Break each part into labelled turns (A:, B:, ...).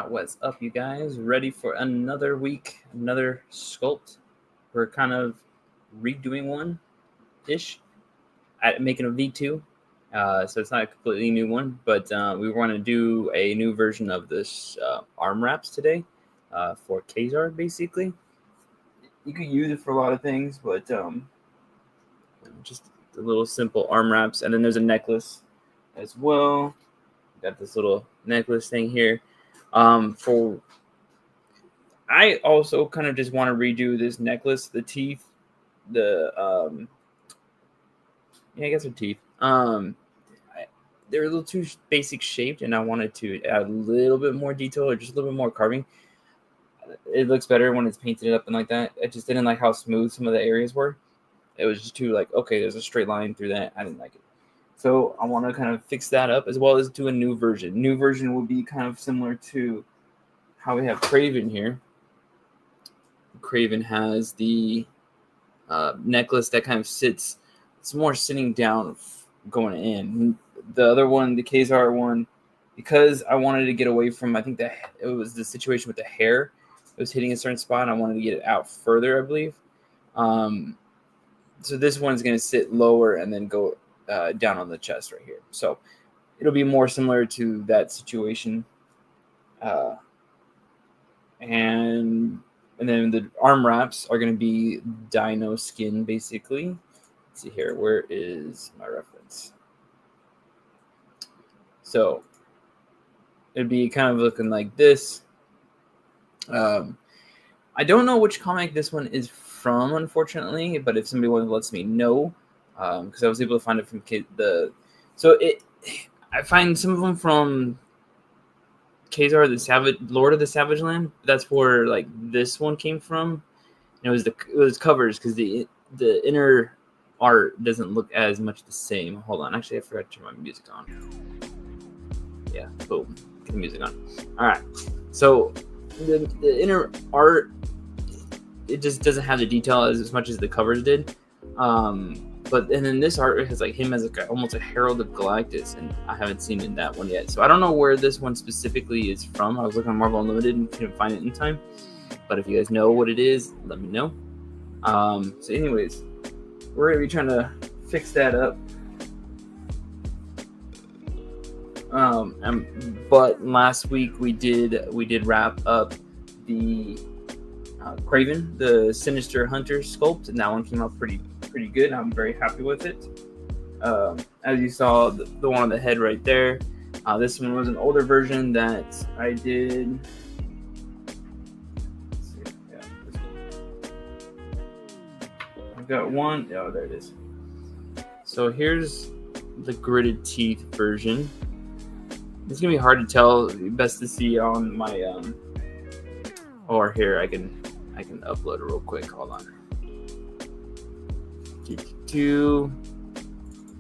A: Alright, what's up, you guys? Ready for another week, another sculpt? We're kind of redoing one-ish, making a V2. So it's not a completely new one, but we want to do a new version of this arm wraps today for Kazar, basically. You could use it for a lot of things, but just a little simple arm wraps. And then there's a necklace as well. Got this little necklace thing here. I also kind of just want to redo this necklace, the teeth, I guess they're teeth. They're a little too basic shaped, and I wanted to add a little bit more detail or just a little bit more carving. It looks better when it's painted up and like that. I just didn't like how smooth some of the areas were. It was just too okay, there's a straight line through that. I didn't like it. So I want to kind of fix that up as well as do a new version. New version will be kind of similar to how we have Craven here. Craven has the necklace that kind of sits. It's more sitting down, going in. The other one, the Kazar one, because I wanted to get away from, I think that it was the situation with the hair. It was hitting a certain spot, and I wanted to get it out further, I believe. So this one's going to sit lower and then go down on the chest right here. So it'll be more similar to that situation. And then the arm wraps are going to be dino skin, basically. Let's see here. Where is my reference? So it'd be kind of looking like this. I don't know which comic this one is from, unfortunately, but if somebody lets me know, because I was able to find it from I find some of them from Kazar, the Savage Lord of the Savage Land. That's where this one came from. And it was covers because the inner art doesn't look as much the same. Hold on, actually I forgot to turn my music on. Yeah, boom, get the music on. All right, so the inner art, it just doesn't have the detail as much as the covers did. But then this art has him as almost a Herald of Galactus, and I haven't seen in that one yet. So I don't know where this one specifically is from. I was looking on Marvel Unlimited and couldn't find it in time. But if you guys know what it is, let me know. So anyways, we're gonna be trying to fix that up. But last week we did wrap up the Craven, the Sinister Hunter sculpt, and that one came out pretty good. I'm very happy with it. As you saw, the one on the head right there. This one was an older version that I did. Let's see. Yeah, this one. I've got one. Oh, there it is. So here's the gritted teeth version. It's gonna be hard to tell. Best to see on my or here I can upload it real quick. Hold on.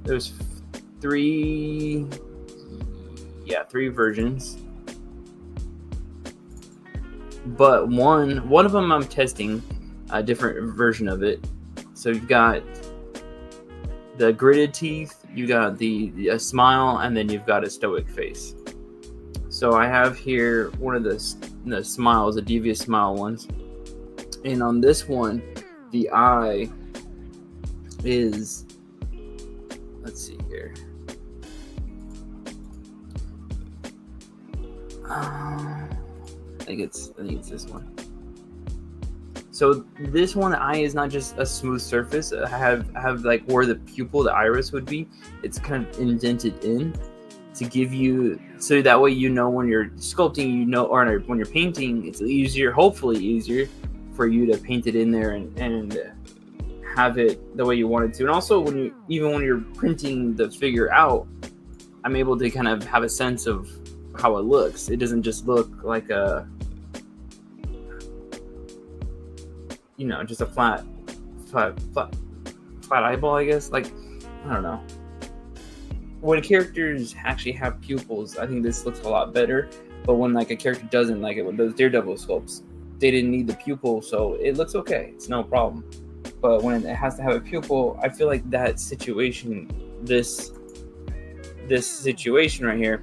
A: There's three versions, but one of them I'm testing a different version of it. So you've got the gritted teeth, you got a smile, and then you've got a stoic face. So I have here one of the smiles, the devious smile ones, and on this one, the eye is, let's see here. I think it's this one. So this one, the eye is not just a smooth surface. I have where the pupil, the iris would be. It's kind of indented in to give you, so that way when you're sculpting, or when you're painting, it's hopefully easier for you to paint it in there and have it the way you want it to. And also when you're printing the figure out, I'm able to kind of have a sense of how it looks. It doesn't just look like just a flat eyeball, I guess. I don't know. When characters actually have pupils, I think this looks a lot better. But when a character doesn't, with those Daredevil sculpts, they didn't need the pupil, so it looks okay. It's no problem. But when it has to have a pupil, I feel like that situation, this situation right here,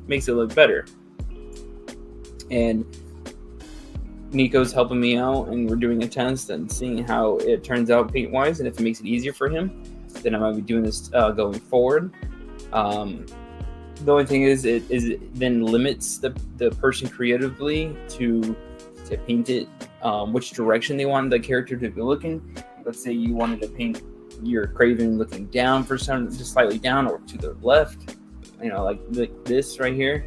A: makes it look better. And Nico's helping me out, and we're doing a test and seeing how it turns out paint wise, and if it makes it easier for him, then I might be doing this going forward. The only thing is it then limits the person creatively to paint it which direction they want the character to be looking. Let's say you wanted to paint your Craven looking down for some, just slightly down, or to the left, like this right here.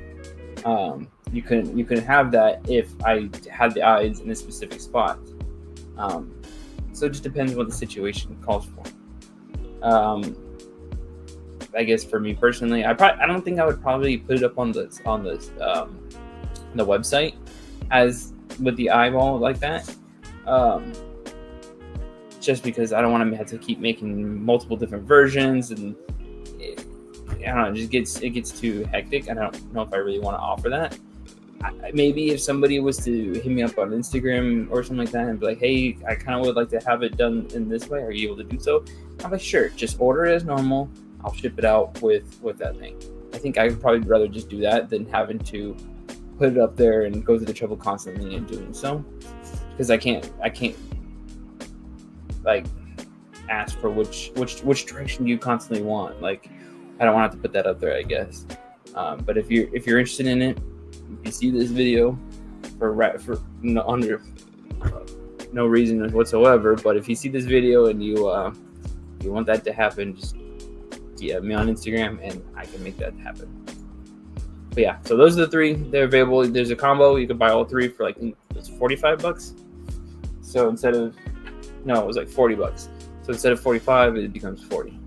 A: You couldn't have that if I had the eyes in a specific spot. So it just depends what the situation calls for. I guess for me personally, I don't think I would probably put it up on the website as with the eyeball like that. Just because I don't want to have to keep making multiple different versions, and I don't know, it gets too hectic. I don't know if I really want to offer that. Maybe if somebody was to hit me up on Instagram or something like that and be like, hey, I kind of would like to have it done in this way, are you able to do so? I'm like, sure, just order it as normal. I'll ship it out with that thing. I think I would probably rather just do that than having to put it up there and go through the trouble constantly in doing so, because I can't like ask for which direction you constantly want. Like, I don't want to have to put that up there, I guess. But if you're interested in it, if you see this video for under no reason whatsoever, but if you see this video and you want that to happen, just DM me on Instagram and I can make that happen. But yeah, so those are the three. They're available. There's a combo. You can buy all three for it's $45. So it was like $40. So instead of 45, it becomes 40.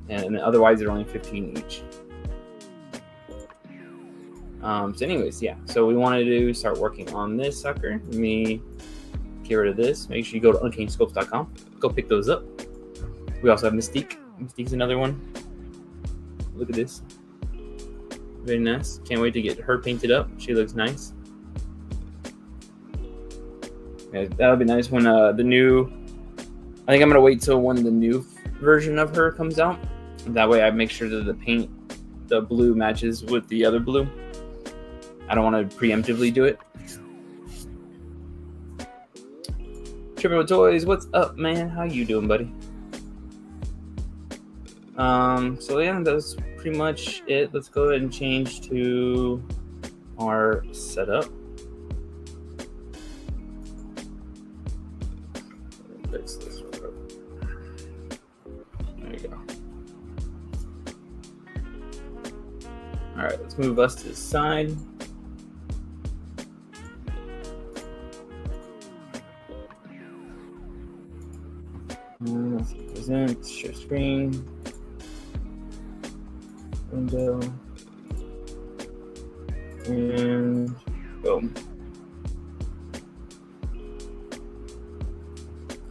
A: And otherwise, they're only 15 each. So anyways, yeah. So we wanted to start working on this sucker. Let me get rid of this. Make sure you go to uncannysculpts.com. Go pick those up. We also have Mystique. Mystique's another one. Look at this. Very nice. Can't wait to get her painted up. She looks nice. Yeah, that'll be nice when I think I'm going to wait till when the new version of her comes out. That way I make sure that the blue matches with the other blue. I don't want to preemptively do it. Triple Toys, what's up, man? How you doing, buddy? So yeah, that's pretty much it. Let's go ahead and change to our setup. Fix this real quick. There you go. All right, let's move us to the side. Let's present, share screen, window, and boom.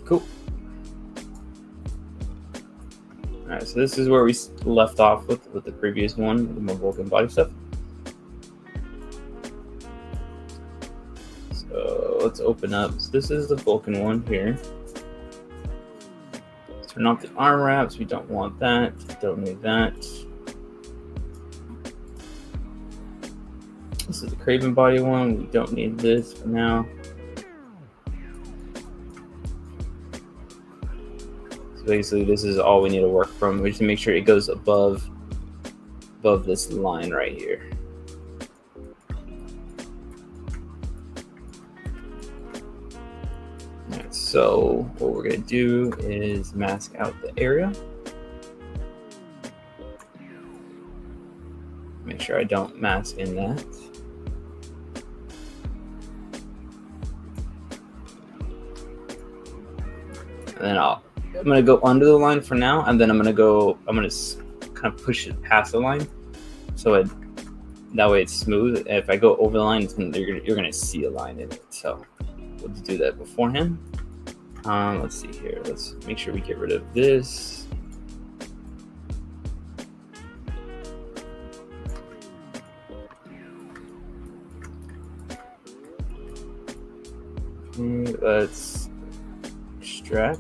A: Cool. All right, so this is where we left off with the previous one, the more Vulcan body stuff. So let's open up. So this is the Vulcan one here. Turn off the arm wraps. We don't want that. Don't need that. This is the Craven body one. We don't need this for now. So basically, this is all we need to work from. We just make sure it goes above this line right here. Alright, so what we're going to do is mask out the area. Make sure I don't mask in that. And then I'm going to go under the line for now, and then I'm going to kind of push it past the line, so that way it's smooth. If I go over the line, you're going to see a line in it. So we'll just do that beforehand. Let's see here. Let's make sure we get rid of this. Okay, let's extract.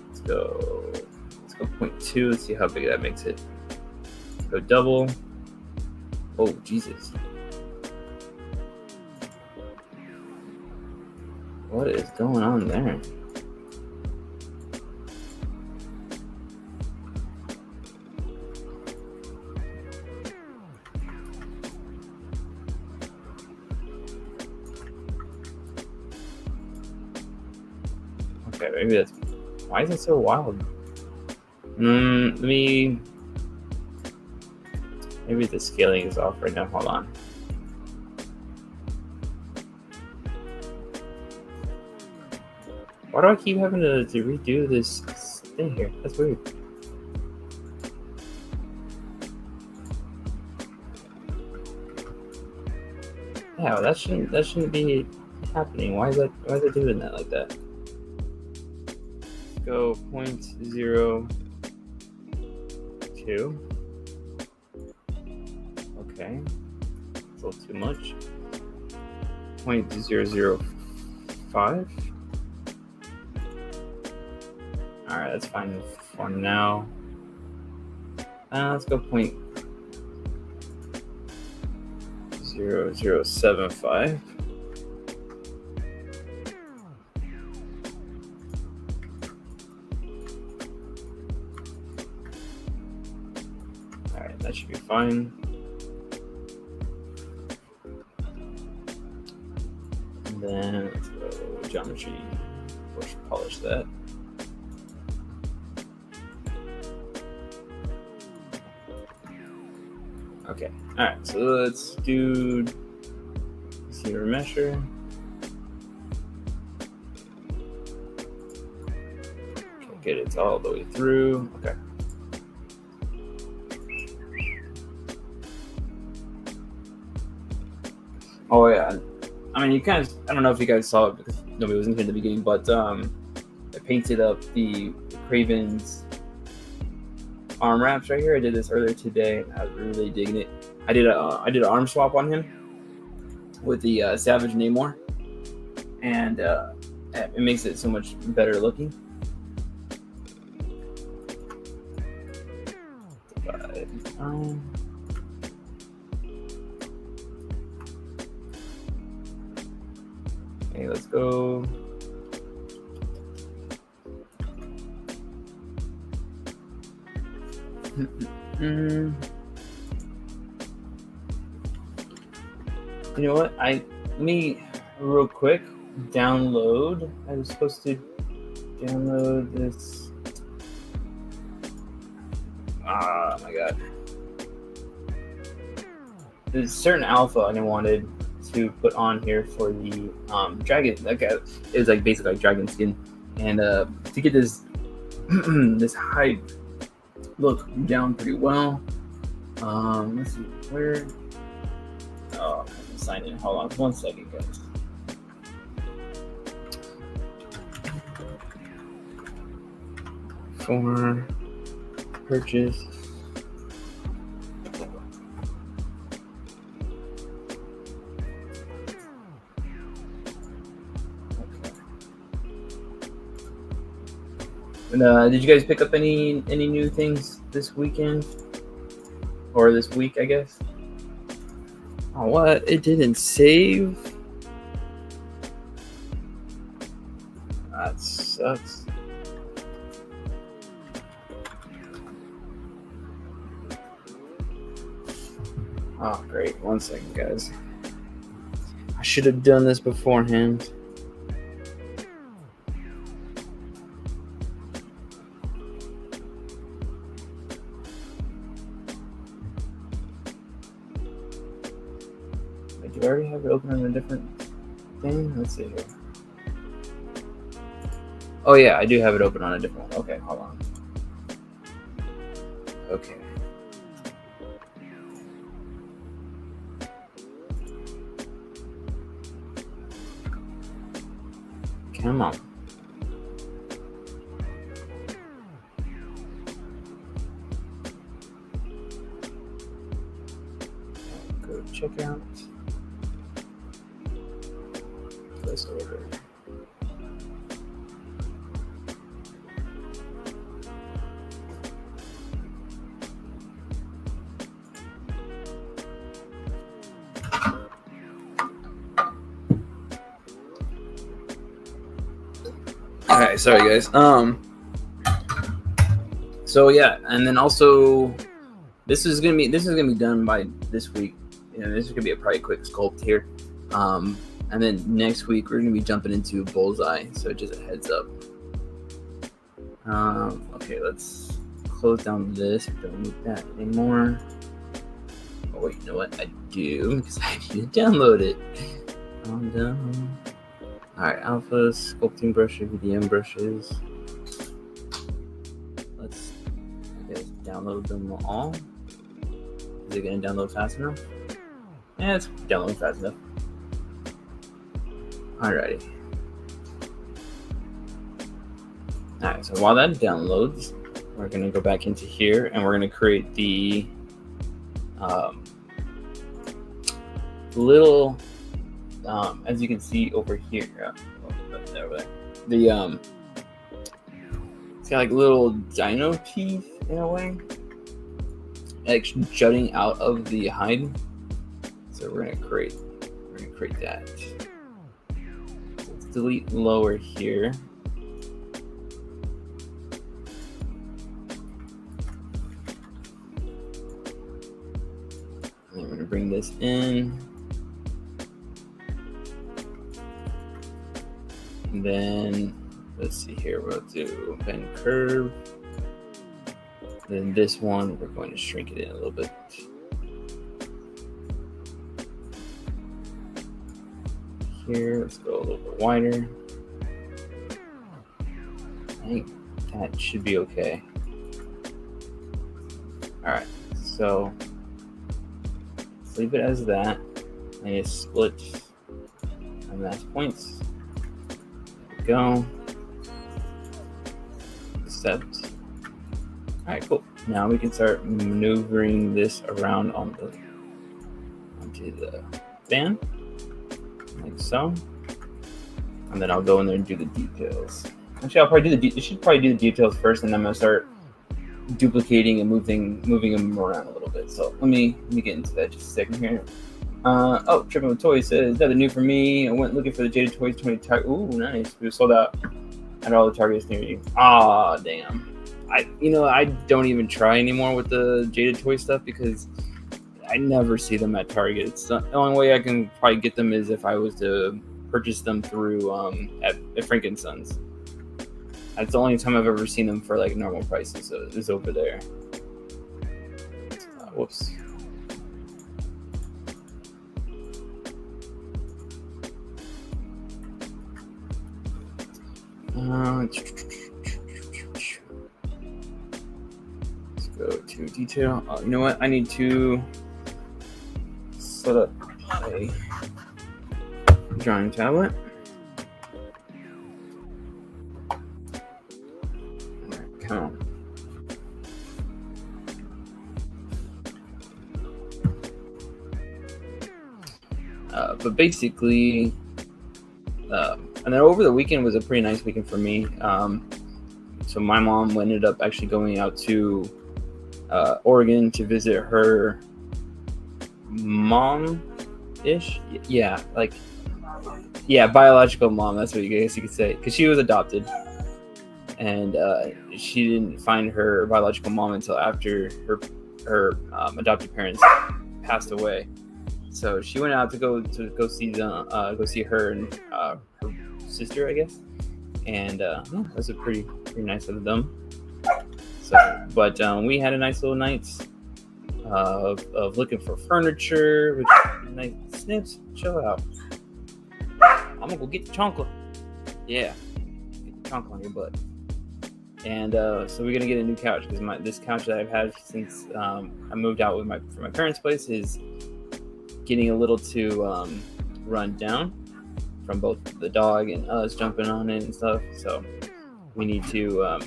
A: Let's go 0.2. Let's see how big that makes it. Let's go double. Oh, Jesus. What is going on there? Okay, maybe that's... Why is it so wild? Maybe the scaling is off right now. Hold on. Why do I keep having to redo this thing here? That's weird. Yeah, that shouldn't be happening. Why is it doing that like that? Let's go 0.02. Okay, it's a little too much. 0.005. All right, that's fine for now. Let's go 0.0075. All right, that should be fine. And then let's go geometry. Let's polish that. Okay, all right, so let's do receiver mesher. Okay, get it all the way through. Okay. Oh yeah, I mean, I don't know if you guys saw it because nobody was in here in the beginning, but I painted up the Craven's arm wraps right here. I did this earlier today. I was really digging it. I did an arm swap on him with the Savage Namor, and it makes it so much better looking. Okay, let's go. You know what? Let me real quick download. I was supposed to download this. Oh my god. There's a certain alpha I wanted to put on here for the dragon. Like it was like basically like dragon skin, and to get this this high look down pretty well. Let's see where. Oh, I haven't signed in. Hold on 1 second, guys. For purchase. And, did you guys pick up any new things this weekend? Or this week, I guess? Oh, what? It didn't save? That sucks. Oh, great. 1 second, guys. I should have done this beforehand. Do I already have it open on a different thing? Let's see here. Oh yeah, I do have it open on a different one. Okay, hold on. Okay. Come on. Go check out. Place order. Okay, sorry guys. So yeah, and then also this is gonna be done by this week. You know, this is gonna be a probably quick sculpt here. And then next week we're gonna be jumping into bullseye. So just a heads up. Okay, let's close down this. We don't need that anymore. Oh wait, you know what? I do because I need to download it. Alright, alpha, sculpting brushes, VDM brushes. Let's, I guess, download them all. Is it going to download fast enough? Yeah, it's downloading fast enough. Alrighty. Alright, so while that downloads, we're going to go back into here and we're going to create the little, as you can see over here, the it's got like little dino teeth in a way, like jutting out of the hide. So we're gonna create that. Let's delete lower here. And we're gonna bring this in. And then let's see here, we'll do bend curve. Then this one, we're going to shrink it in a little bit. Here, let's go a little bit wider. I think that should be okay. All right, so let's leave it as that. And it's split on mass points. Go. Accept. All right, cool. Now we can start maneuvering this around onto the fan, like so. And then I'll go in there and do the details. Actually, I'll probably should probably do the details first, and then I'm gonna start duplicating and moving them around a little bit. So let me get into that just a second here. Oh, Tripping with Toys says, nothing new for me. I went looking for the Jaded Toys 20 Ooh, nice. We sold out at all the Targets near you. Ah, damn. I don't even try anymore with the Jaded Toy stuff because I never see them at Target. It's the only way I can probably get them is if I was to purchase them through at Frankensons. That's the only time I've ever seen them for like normal prices. So it's over there. Whoops. Let's go to detail. Oh, you know what? I need to set up a drawing tablet. Alright, come on. But basically, and then over the weekend was a pretty nice weekend for me. So my mom ended up actually going out to Oregon to visit her mom-ish. Yeah, biological mom. That's what you could say, because she was adopted, and she didn't find her biological mom until after her adopted parents passed away. So she went out to go see her and her sister, I guess, and it was a pretty nice of them. So, but we had a nice little night of looking for furniture. Which, nice Snips, chill out. I'm gonna go get the chonkla. Yeah, get the chonkla on your butt. And so we're gonna get a new couch because this couch that I've had since I moved out from my parents' place is getting a little too run down from both the dog and us jumping on it and stuff. So we need to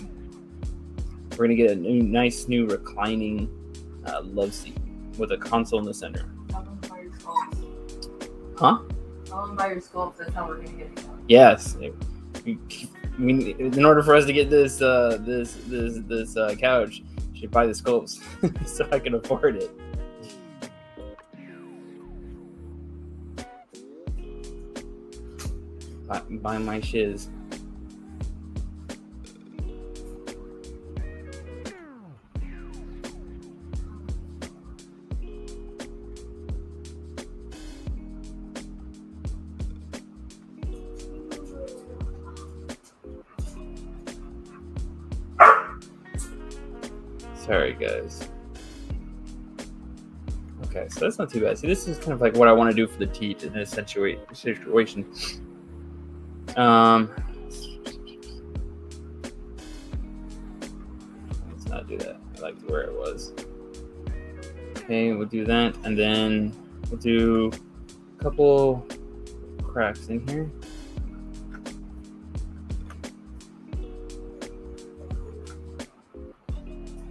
A: we're gonna get a nice new reclining love seat with a console in the center.
B: Tell them by your sculpts.
A: Huh?
B: Tell them by your sculpts. That's how we're gonna get it.
A: Yes. In order for us to get this couch, we should buy the sculpts so I can afford it. Buy my shiz. Sorry, guys. Okay, so that's not too bad. See, this is kind of like what I want to do for the teeth in this situation. Let's not do that. I liked where it was. Okay, we'll do that, and then we'll do a couple cracks in here.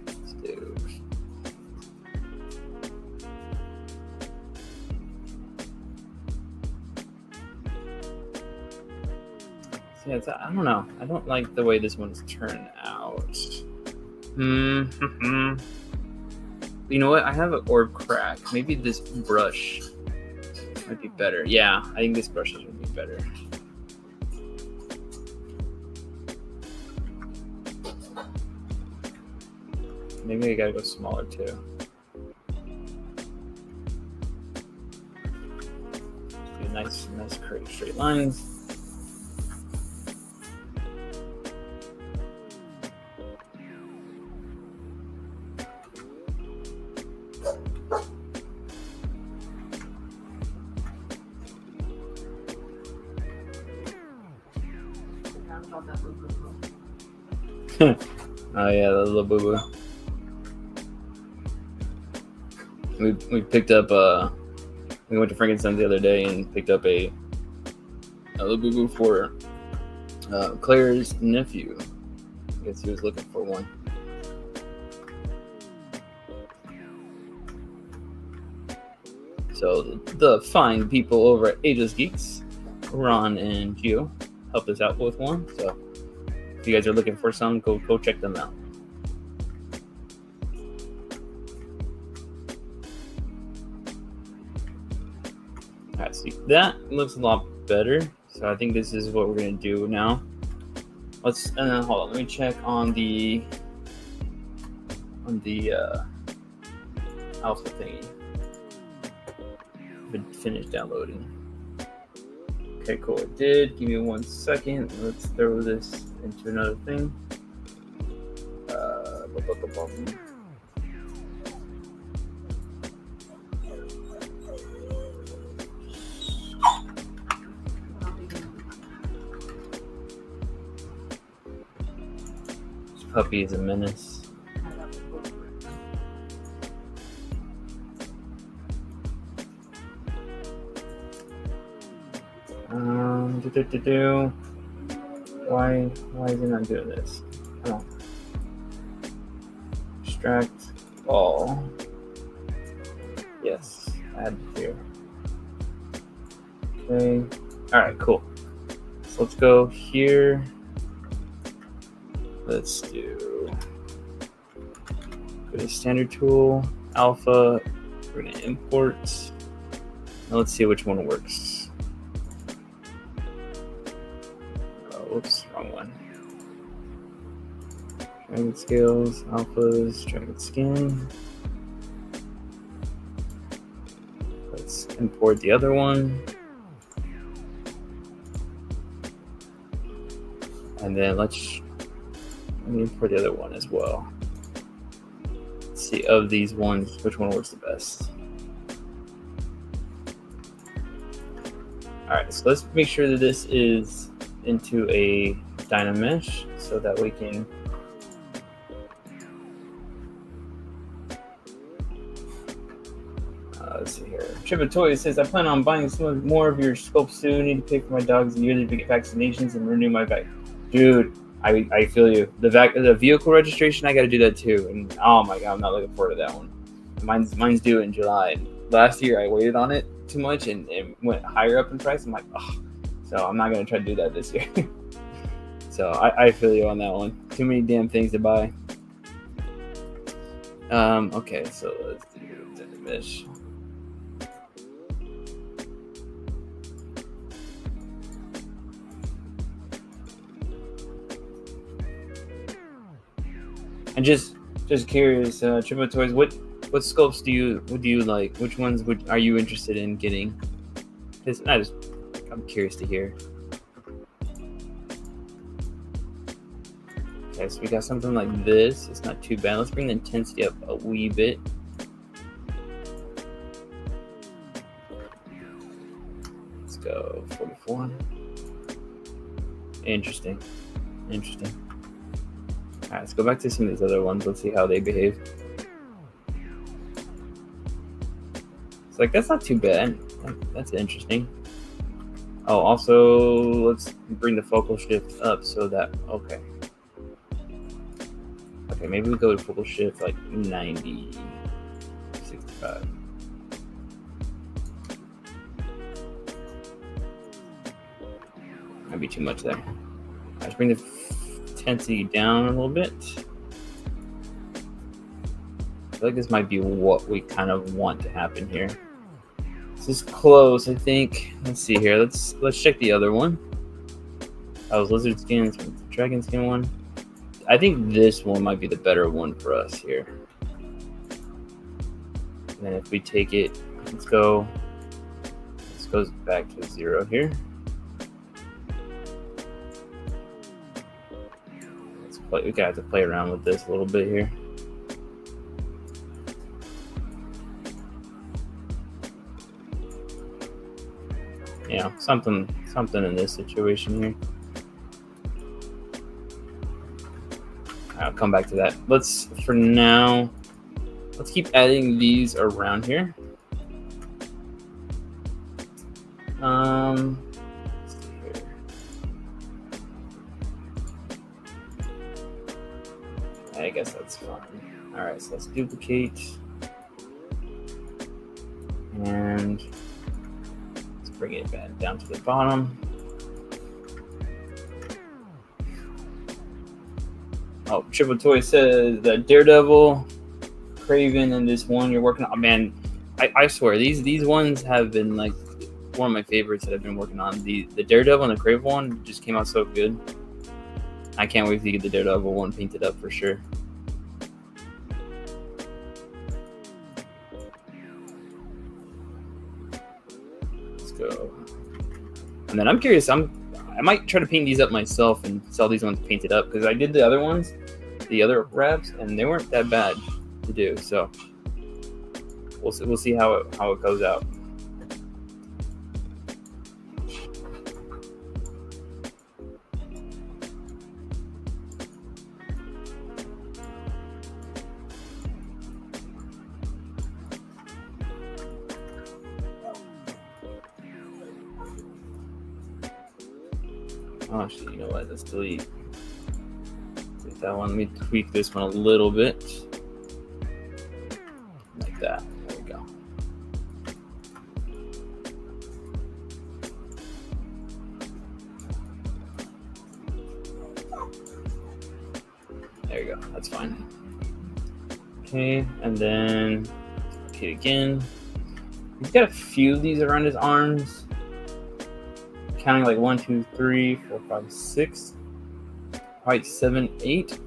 A: Let's do. Yeah, I don't know. I don't like the way this one's turned out. You know what? I have an orb crack. Maybe this brush might be better. Yeah, I think this brush is going to be better. Maybe I gotta go smaller too. Do nice straight lines. Oh yeah, the little boo boo. We picked up we went to Frankenstein's the other day and picked up a little boo boo for Claire's nephew. I guess he was looking for one. So the fine people over at Ageless Geeks, Ron and Gio, helped us out with one. So if you guys are looking for some, go check them out. Alright, see, that looks a lot better. So I think this is what we're gonna do now. Let's hold on. Let me check on the alpha thingy. Been finished downloading. Okay, cool. It did. Give me 1 second. Let's throw this into another thing. This puppy is a menace. Why is it not doing this? Come on. Extract all. Yes, add here. Okay. Alright, cool. So let's go here. Let's do go to standard tool, alpha. We're gonna import. Now let's see which one works. Whoops, wrong one. Dragon scales, alphas, dragon skin. Let's import the other one. And then let me import the other one as well. Let's see, of these ones, which one works the best. Alright, so let's make sure that this is into a Dynamesh so that we can let's see here. Tribatoy says, I plan on buying some more of your sculpts soon. Need to pay for my dog's yearly vaccinations and renew my vac. Dude, I feel you. The vehicle registration, I got to do that too. And oh my god, I'm not looking forward to that one. Mine's due in July. Last year I waited on it too much and it went higher up in price. I'm like, oh. So I'm not going to try to do that this year. So I feel you on that one. Too many damn things to buy. Okay, so let's do Dynamesh. And just curious, Triple Toys, what sculpts do you like? Which ones are you interested in getting? I'm curious to hear. Okay, so we got something like this. It's not too bad. Let's bring the intensity up a wee bit. Let's go 44. Interesting. All right, let's go back to some of these other ones. Let's see how they behave. It's like, that's not too bad. That's interesting. Oh, also, let's bring the focal shift up so that, okay, maybe we go to focal shift like 90, 65. Might be too much there. Let's bring the intensity down a little bit. I feel like this might be what we kind of want to happen here. This is close, I think. Let's see here. Let's check the other one. That was lizard skin, dragon skin one. I think this one might be the better one for us here. And then if we take it, let's go. This goes back to 0 here. We gotta have to play around with this a little bit here. Yeah, something in this situation here. I'll come back to that. For now, let's keep adding these around here. Let's see here. I guess that's fine. All right, so let's duplicate. And let's bring it back down to the bottom. Oh, Triple Toy says that Daredevil, Craven, and this one you're working on. Oh, man, I swear these ones have been like one of my favorites that I've been working on. The Daredevil and the Craven one just came out so good. I can't wait to get the Daredevil one painted up for sure. Let's go. And then I'm curious. I might try to paint these up myself and sell these ones painted up because I did the other ones, the other wraps, and they weren't that bad to do. So we'll see how it goes out. Oh, actually, you know what? Let's delete that one. Let me tweak this one a little bit. Like that. There we go. There you go. That's fine. Okay, and then okay again. He's got a few of these around his arms. Counting like 1, 2, 3, 4, 5, 6, probably 7, 8.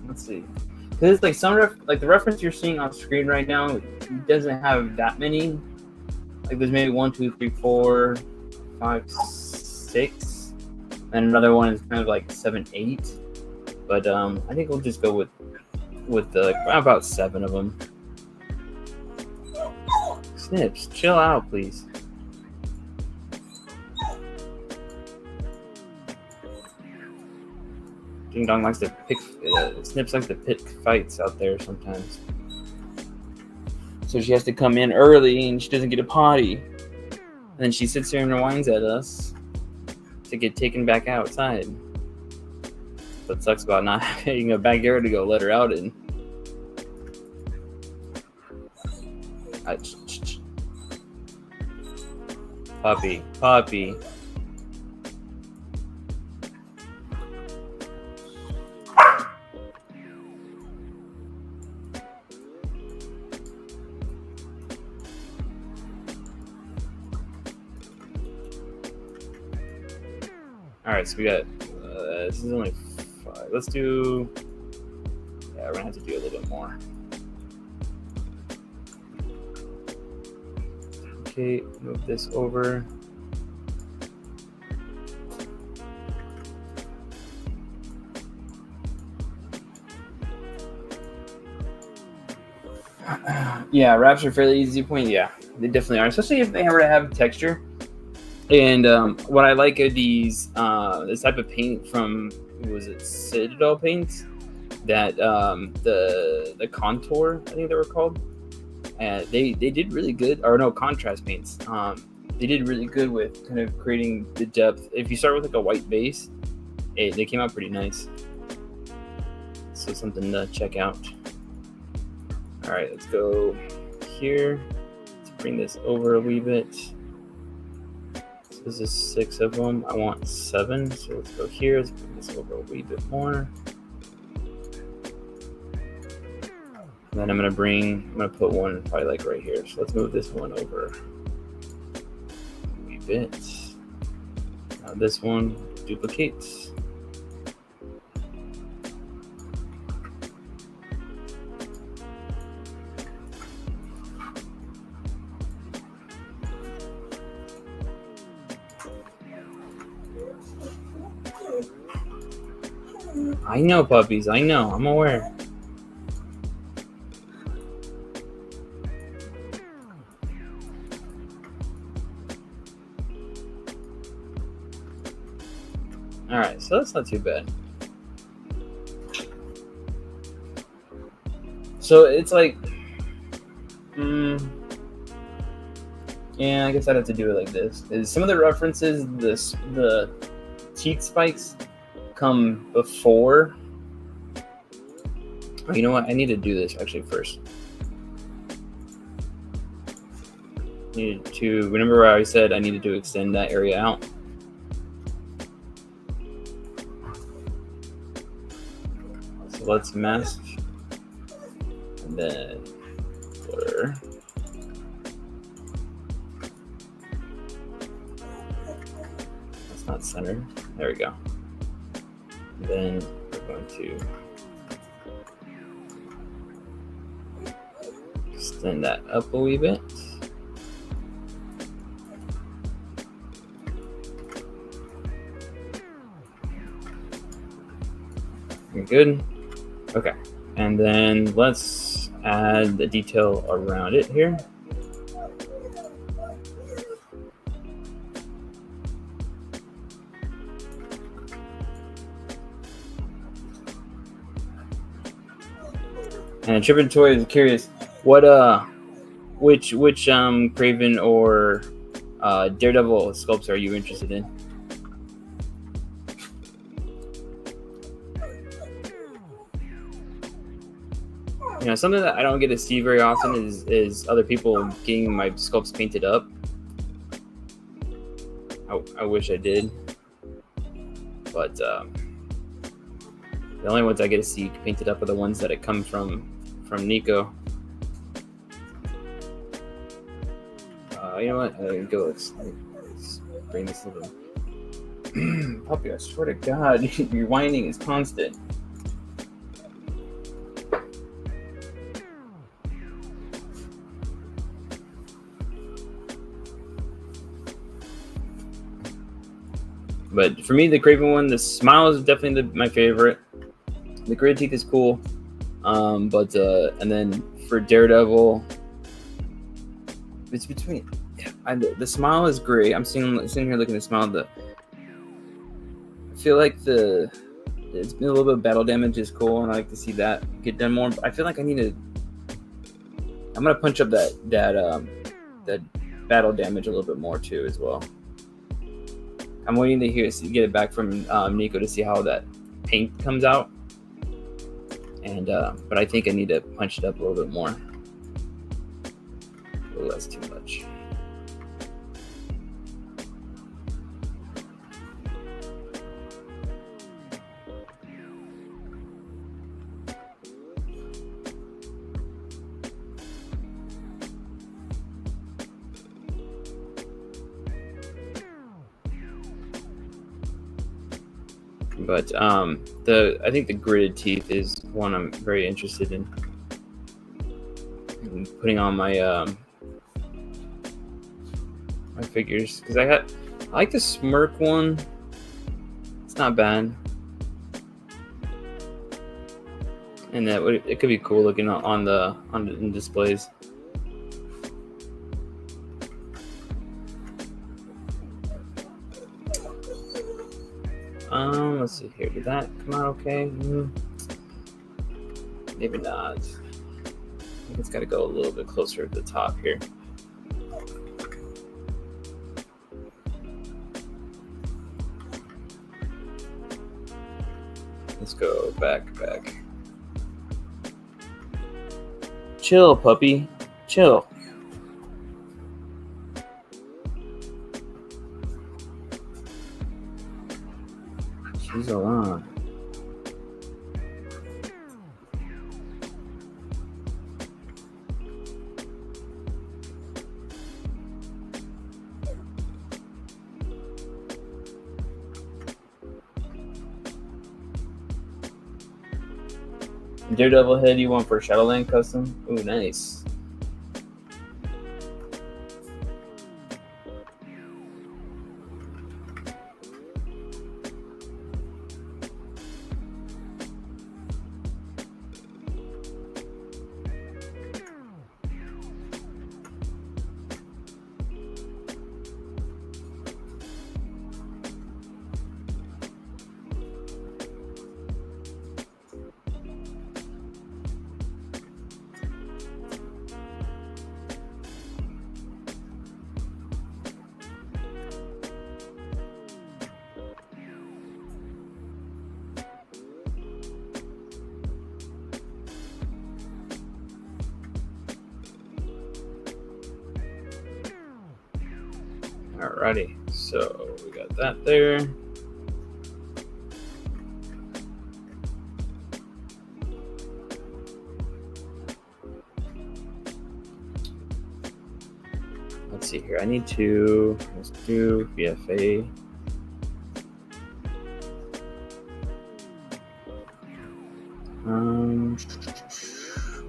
A: Let's see. Because it's like like the reference you're seeing on screen right now doesn't have that many. Like there's maybe 1, 2, 3, 4, 5, 6, and another one is kind of like 7, 8. But I think we'll just go with about 7 of them. Snips, chill out, please. Ding Dong likes to pick, Snips likes to pick fights out there sometimes. So she has to come in early and she doesn't get a potty. And then she sits there and whines at us to get taken back outside. That sucks about not having a backyard to go let her out in. Puppy. All right, so we got, this is only 5. Let's do, yeah, we're gonna have to do a little bit more. Okay, move this over. Yeah, wraps are fairly easy to point. Yeah, they definitely are, especially if they were to have texture. And what I like are these this type of paint from, what was it, Citadel paints, that the contour, I think they were called. They did really good, or no, contrast paints. They did really good with kind of creating the depth. If you start with like a white base, they came out pretty nice. So something to check out. All right, let's go here. Let's bring this over a wee bit. So this is 6 of them. I want 7, so let's go here. Let's bring this over a wee bit more. And then I'm gonna put one probably like right here. So let's move this one over a wee bit. Now this one duplicates. I know, puppies. I know. I'm aware. All right, so that's not too bad. So it's like, yeah, I guess I'd have to do it like this. Some of the references, the teeth spikes come before. Oh, you know what? I need to do this actually first. Remember where I said I needed to extend that area out? So let's mask, and then blur. That's not centered. There we go. And then we're going to extend that up a wee bit. You're good. Okay, and then let's add the detail around it here. And Trippin' Toy is curious, which Craven or Daredevil sculpts are you interested in? You know, something that I don't get to see very often is other people getting my sculpts painted up. I wish I did, but the only ones I get to see painted up are the ones that come from Nico. You know what? Let's bring this little puppy. I swear to God, your whining is constant. But for me, the Craven one, the smile is definitely my favorite. The grid teeth is cool, but and then for Daredevil, it's between. The smile is great. I'm sitting here looking at the smile. I feel like it's been a little bit of battle damage is cool, and I like to see that get done more. But I feel like I'm gonna punch up that battle damage a little bit more too as well. I'm waiting to get it back from Nico to see how that paint comes out, and but I think I need to punch it up a little bit more. Oh, that's too much. But I think the gridded teeth is one I'm very interested in putting on my my figures, because I like the smirk one. It's not bad. And it could be cool looking on the displays. Let's see here. Did that come out okay? Maybe not. I think it's got to go a little bit closer to the top here. Let's go back. Chill, puppy. Chill. She's alone. Daredevil head you want for Shadowland custom? Ooh, nice. Alrighty, so we got that there. Let's see here. Let's do BFA.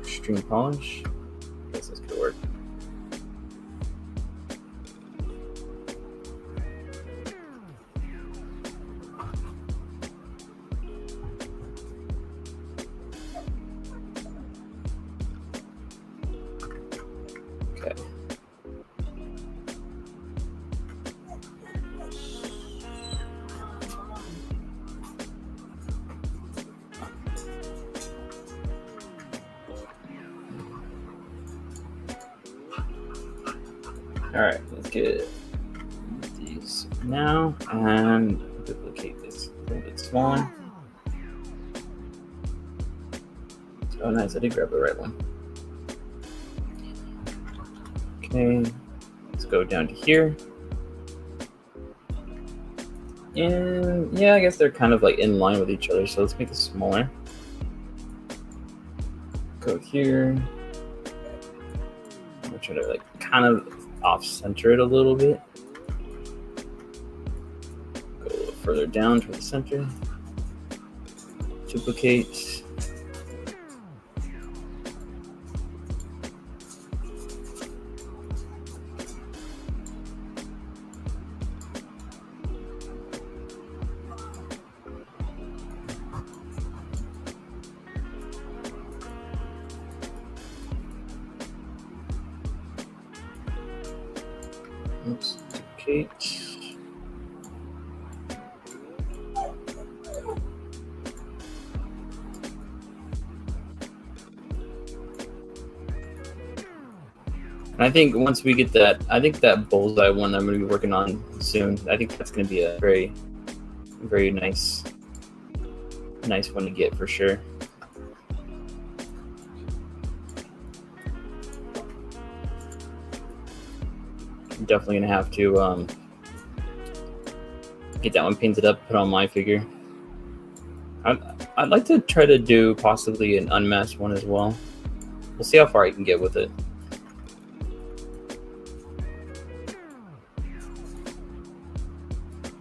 A: Extreme polish. I guess this could work. Okay. All right, let's get these now and duplicate this a little bit smaller. Oh, nice! I did grab the right one. Okay, let's go down to here. And yeah, I guess they're kind of like in line with each other, so let's make it smaller. Go here. I'm trying to like kind of off-center it a little bit. Go a little further down toward the center. Duplicate. Oops, duplicate. And I think once we get that, I think that bullseye one I'm going to be working on soon. I think that's going to be a very, very nice one to get for sure. I'm definitely going to have to get that one painted up, put on my figure. I'd like to try to do possibly an unmasked one as well. We'll see how far I can get with it.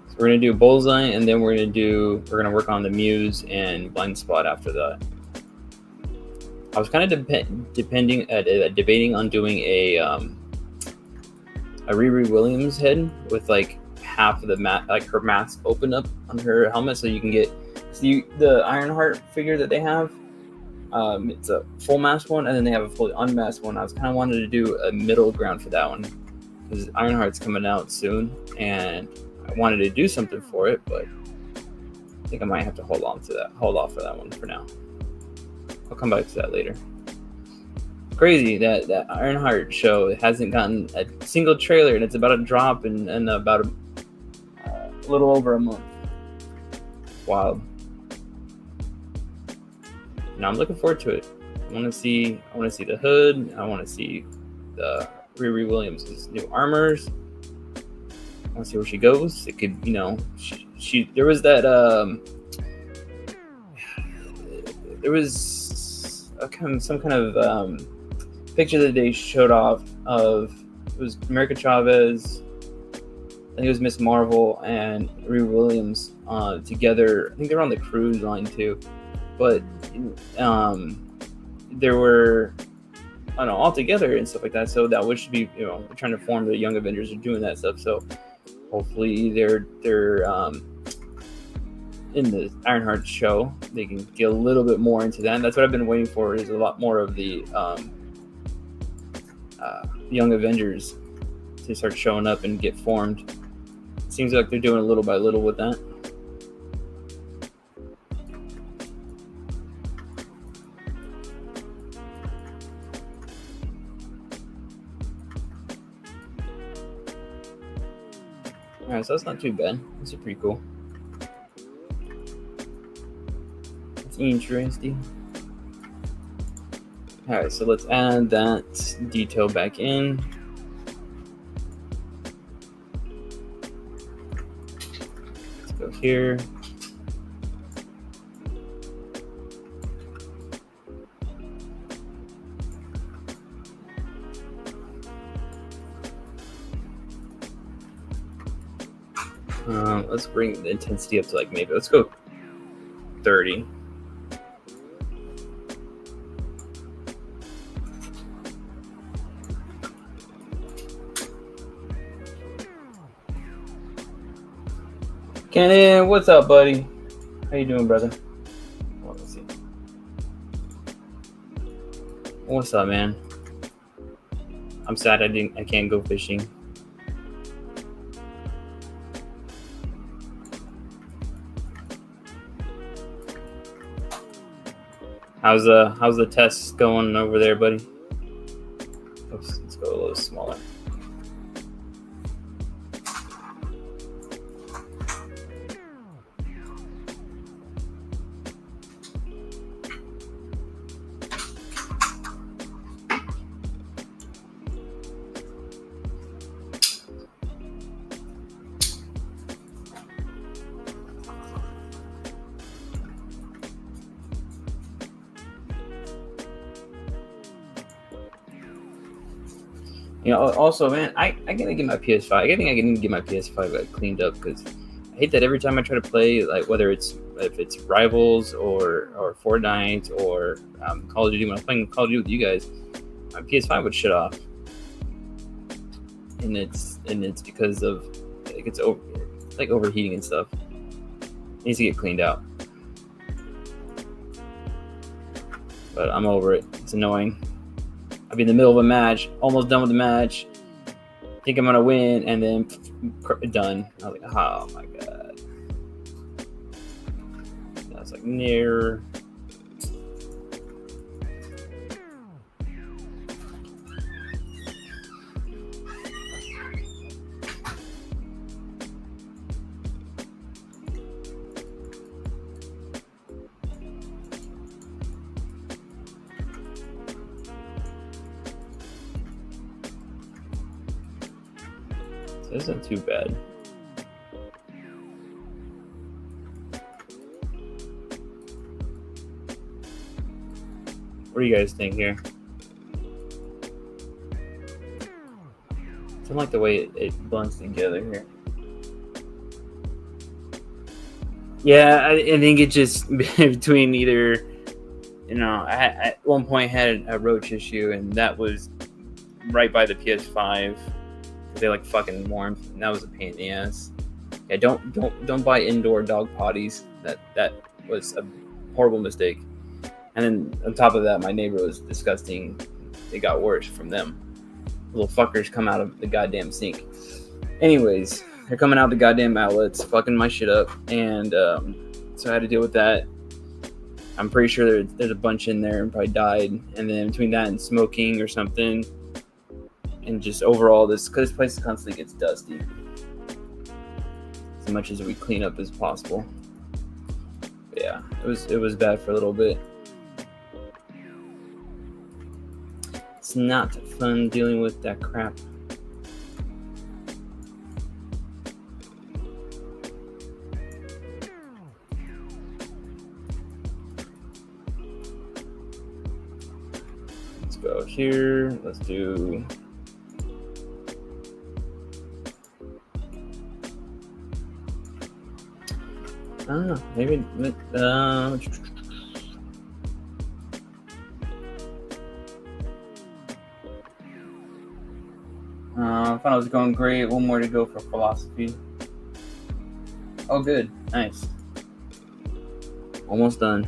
A: So we're gonna do bullseye, and then we're gonna work on the muse and blind spot after that. I was kind of debating on doing a Riri Williams head with like half of the her mask open up on her helmet, so you can get the Ironheart figure that they have. It's a full mask one, and then they have a fully unmasked one. I was kind of wanted to do a middle ground for that one because Ironheart's coming out soon, and I wanted to do something for it, but I think I might have to hold off for that one for now. I'll come back to that later. Crazy that Ironheart show hasn't gotten a single trailer, and it's about to drop in about a little over a month. Wild. Now I'm looking forward to it. I want to see the hood. I want to see the Riri Williams' new armors. I want to see where she goes. It could, she there was that there was some kind of picture that they showed off of, it was America Chavez, I think it was Miss Marvel and Riri Williams together. I think they're on the cruise line too, but there were, I don't know, all together and stuff like that. So that should be, trying to form the Young Avengers are doing that stuff. So hopefully they're in the Ironheart show, they can get a little bit more into that. And that's what I've been waiting for, is a lot more of the Young Avengers to start showing up and get formed. It seems like they're doing a little by little with that. Alright, so that's not too bad. This is pretty cool. It's interesting. Alright, so let's add that detail back in. Let's go here. Let's bring the intensity up to let's go 30. Kenny, what's up, buddy? How you doing, brother? Well, let's see. What's up, man? I'm sad I can't go fishing. How's the tests going over there, buddy? Oops, let's go a little smaller. Also, man, I gotta get my PS5. I think I can get my PS5 cleaned up, because I hate that every time I try to play, whether if it's Rivals or Fortnite or Call of Duty. When I'm playing Call of Duty with you guys, my PS5 would shut off, and it's because of it's overheating and stuff. It needs to get cleaned out, but I'm over it. It's annoying. I'll be in the middle of a match, almost done with the match, think I'm gonna win, and then done. I was like, oh my god. I was like, near. This isn't too bad. What do you guys think here? I don't like the way it blends together here. Yeah, I think it just between either, I at one point had a roach issue, and that was right by the PS5. They like fucking warmth, and that was a pain in the ass. Yeah, don't buy indoor dog potties. That was a horrible mistake. And then on top of that, my neighbor was disgusting. It got worse from them. Little fuckers come out of the goddamn sink. Anyways, they're coming out the goddamn outlets, fucking my shit up. And so I had to deal with that. I'm pretty sure there's a bunch in there and probably died. And then between that and smoking or something, and just overall, because this place constantly gets dusty. As much as we clean up as possible. But yeah, it was bad for a little bit. It's not fun dealing with that crap. Let's go here. Let's do. I don't know. Maybe. I thought I was going great. One more to go for philosophy. Oh, good. Nice. Almost done.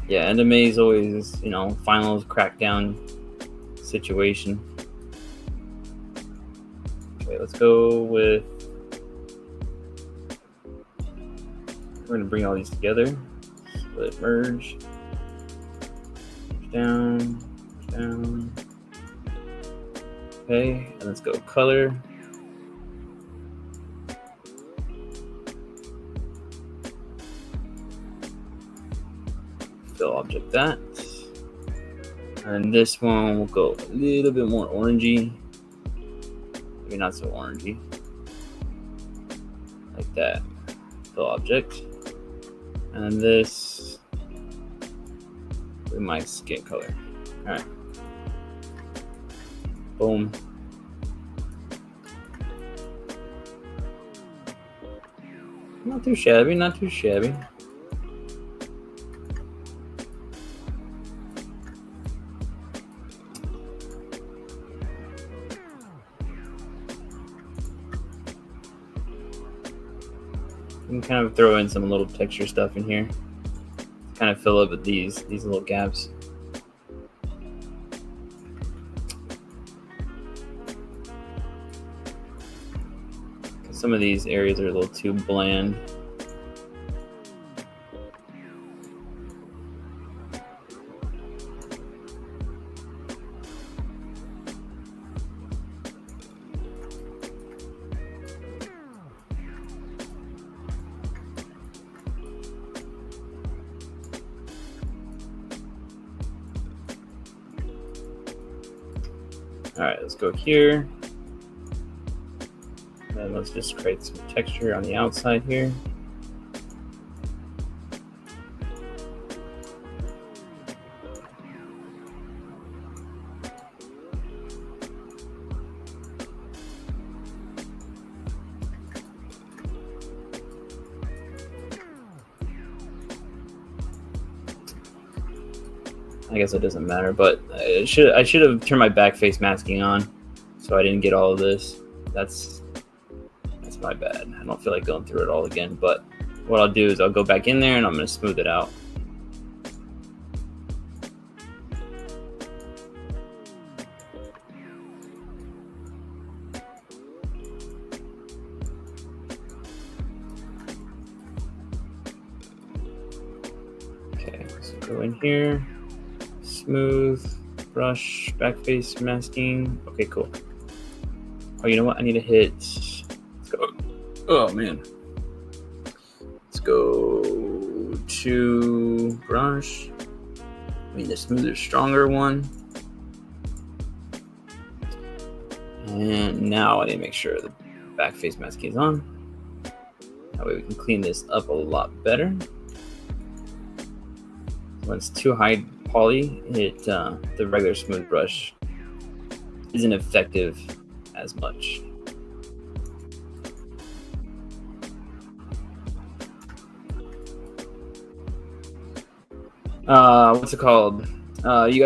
A: Yeah, end of May is always, finals crackdown situation. Okay, let's go with. We're gonna bring all these together. Split, merge. Down. Okay, and let's go color. Fill object that. And this one will go a little bit more orangey. Maybe not so orangey. Like that. Fill object. And this with my skin color. Alright. Boom. Not too shabby. You can kind of throw in some little texture stuff in here. Kind of fill up with these little gaps. Some of these areas are a little too bland. All right, let's go here. And let's just create some texture on the outside here. I guess it doesn't matter, but I should have turned my back face masking on, so I didn't get all of this. That's my bad. I don't feel like going through it all again, but what I'll do is I'll go back in there and I'm going to smooth it out. Okay, so go in here, smooth, brush, back face masking. Okay, cool. Oh, you know what? I need to hit. Let's go. Oh man. Let's go to brush. I mean the smoother, stronger one. And now I need to make sure the back face masking is on. That way we can clean this up a lot better. When it's too high poly, the regular smooth brush isn't effective as much. What's it called? Are you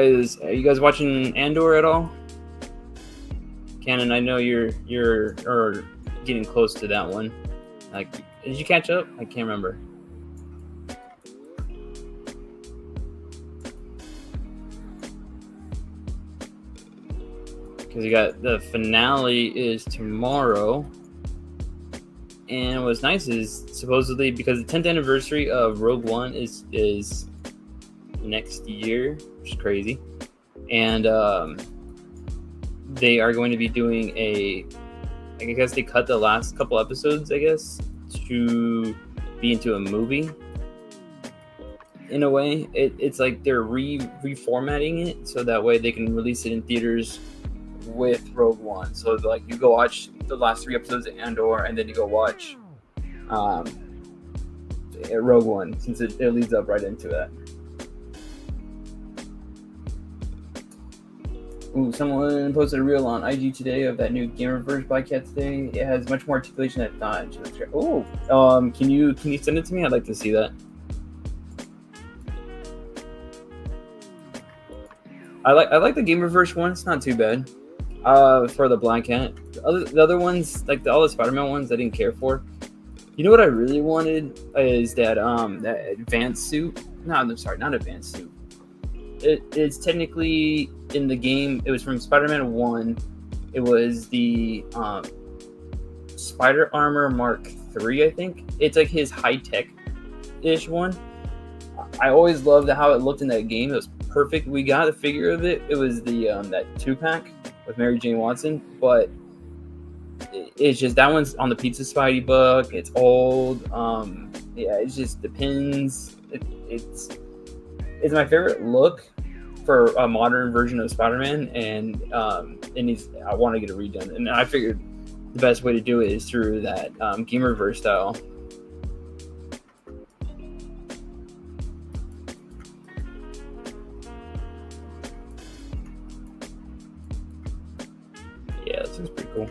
A: guys watching Andor at all? Cannon, I know you're getting close to that one. Like, did you catch up? I can't remember. because you got the finale is tomorrow. And what's nice is supposedly because the 10th anniversary of Rogue One is next year, which is crazy, and they are going to be doing I guess they cut the last couple episodes, I guess, to be into a movie. In a way, it's like they're reformatting it so that way they can release it in theaters with Rogue One. So like you go watch the last 3 episodes of Andor, and then you go watch Rogue One, since it leads up right into that. Ooh, someone posted a reel on IG today of that new Gamerverse podcast today. It has much more articulation than I thought. Oh, can you send it to me? I'd like to see that. I like the Gamerverse one. It's not too bad. For the Black Cat, the other ones, like all the Spider-Man ones, I didn't care for. You know what I really wanted is that advanced suit. No, I'm sorry, not advanced suit. It's technically in the game. It was from Spider-Man 1. It was the Spider Armor Mark III, I think. It's like his high-tech-ish one. I always loved how it looked in that game. It was perfect. We got a figure of it. It was the that 2-pack with Mary Jane Watson, but it's just that one's on the Pizza Spidey book. It's old. Yeah, it just depends. It's my favorite look for a modern version of Spider-Man, and I want to get it redone. And I figured the best way to do it is through that Gamerverse style. Yeah, this is pretty cool.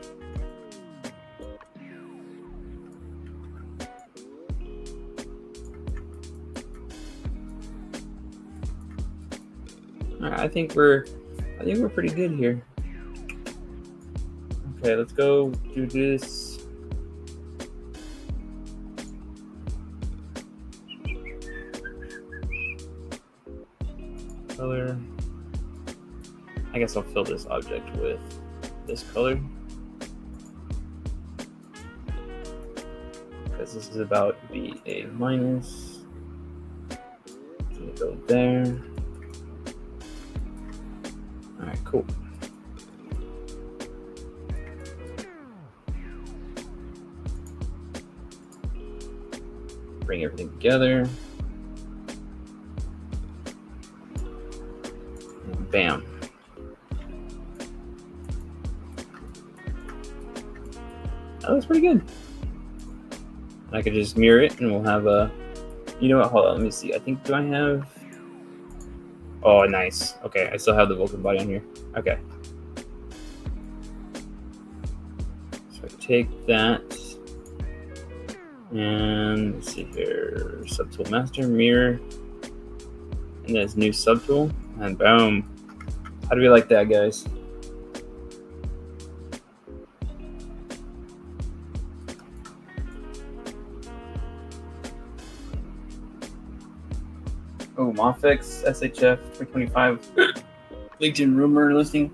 A: All right, I think we're pretty good here. Okay, let's go do this. Color. I guess I'll fill this object with this color, because this is about to be a minus. It's gonna go there. All right, cool. Bring everything together. And bam. That looks pretty good. I could just mirror it and we'll have a, you know what, hold on, let me see. I think, do I have, oh, nice. Okay, I still have the Vulcan body on here. Okay. So I take that and let's see here, subtool master, mirror, and then it's new subtool, and boom. How do we like that, guys? Oh, Mofix, SHF 325, LinkedIn rumor listing.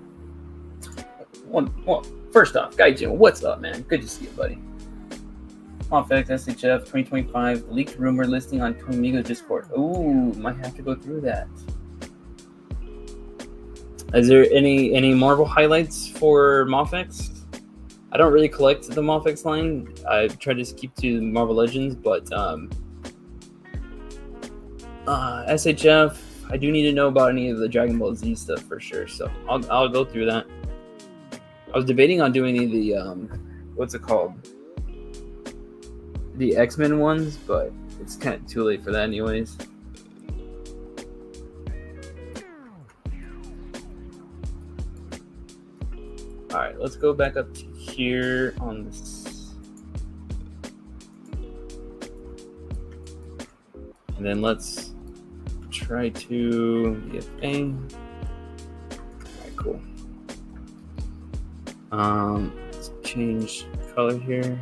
A: Well, first off, Gaijin, what's up, man? Good to see you, buddy. Mofix, SHF 2025, leaked rumor listing on Tomigo Discord. Ooh, might have to go through that. Is there any Marvel highlights for Mofix? I don't really collect the Mofix line. I try to keep to Marvel Legends, but SHF, I do need to know about any of the Dragon Ball Z stuff for sure, so I'll go through that. I was debating on doing the what's it called? The X-Men ones, but it's kind of too late for that anyways. Alright, let's go back up to here on this. And then let's try to get bang. Alright, cool. Let's change color here.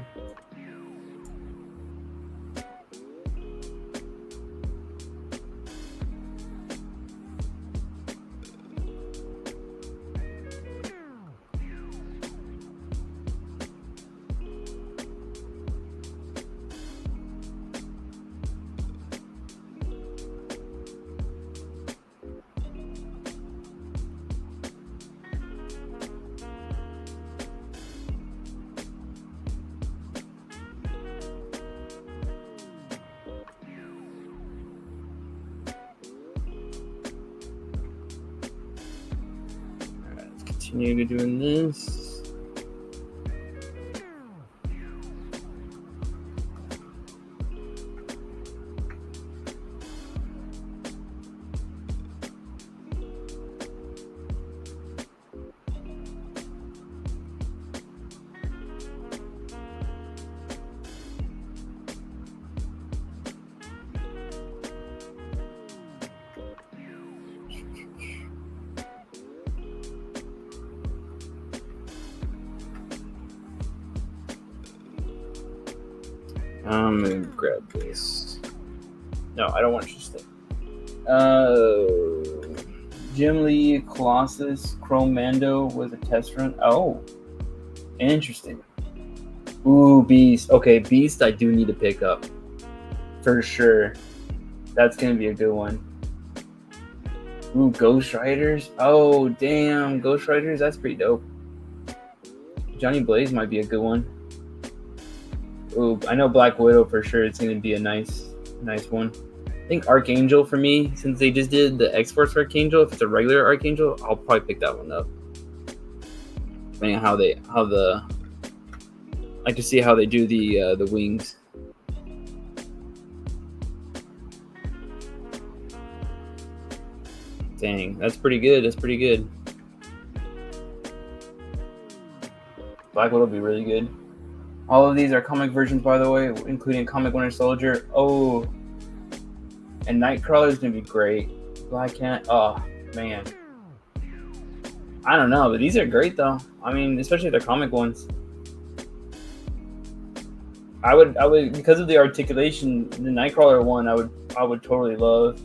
A: continue doing this. I'm gonna grab this. No, I don't want to stay. Jim Lee Colossus Chrome Mando was a test run. Oh, interesting. Ooh, Beast. Okay, Beast I do need to pick up. For sure. That's gonna be a good one. Ooh, Ghost Riders. Oh, damn. Ghost Riders, that's pretty dope. Johnny Blaze might be a good one. Ooh, I know Black Widow for sure. It's gonna be a nice one. I think Archangel for me, since they just did the X-Force Archangel. If it's a regular Archangel, I'll probably pick that one up. Depending on I like to see how they do the wings. Dang, that's pretty good. That's pretty good. Black Widow will be really good. All of these are comic versions, by the way, including Comic Winter Soldier. Oh, and Nightcrawler is gonna be great. Black Cat. Oh man, I don't know, but these are great though. I mean, especially the comic ones. I would because of the articulation. The Nightcrawler one, I would totally love.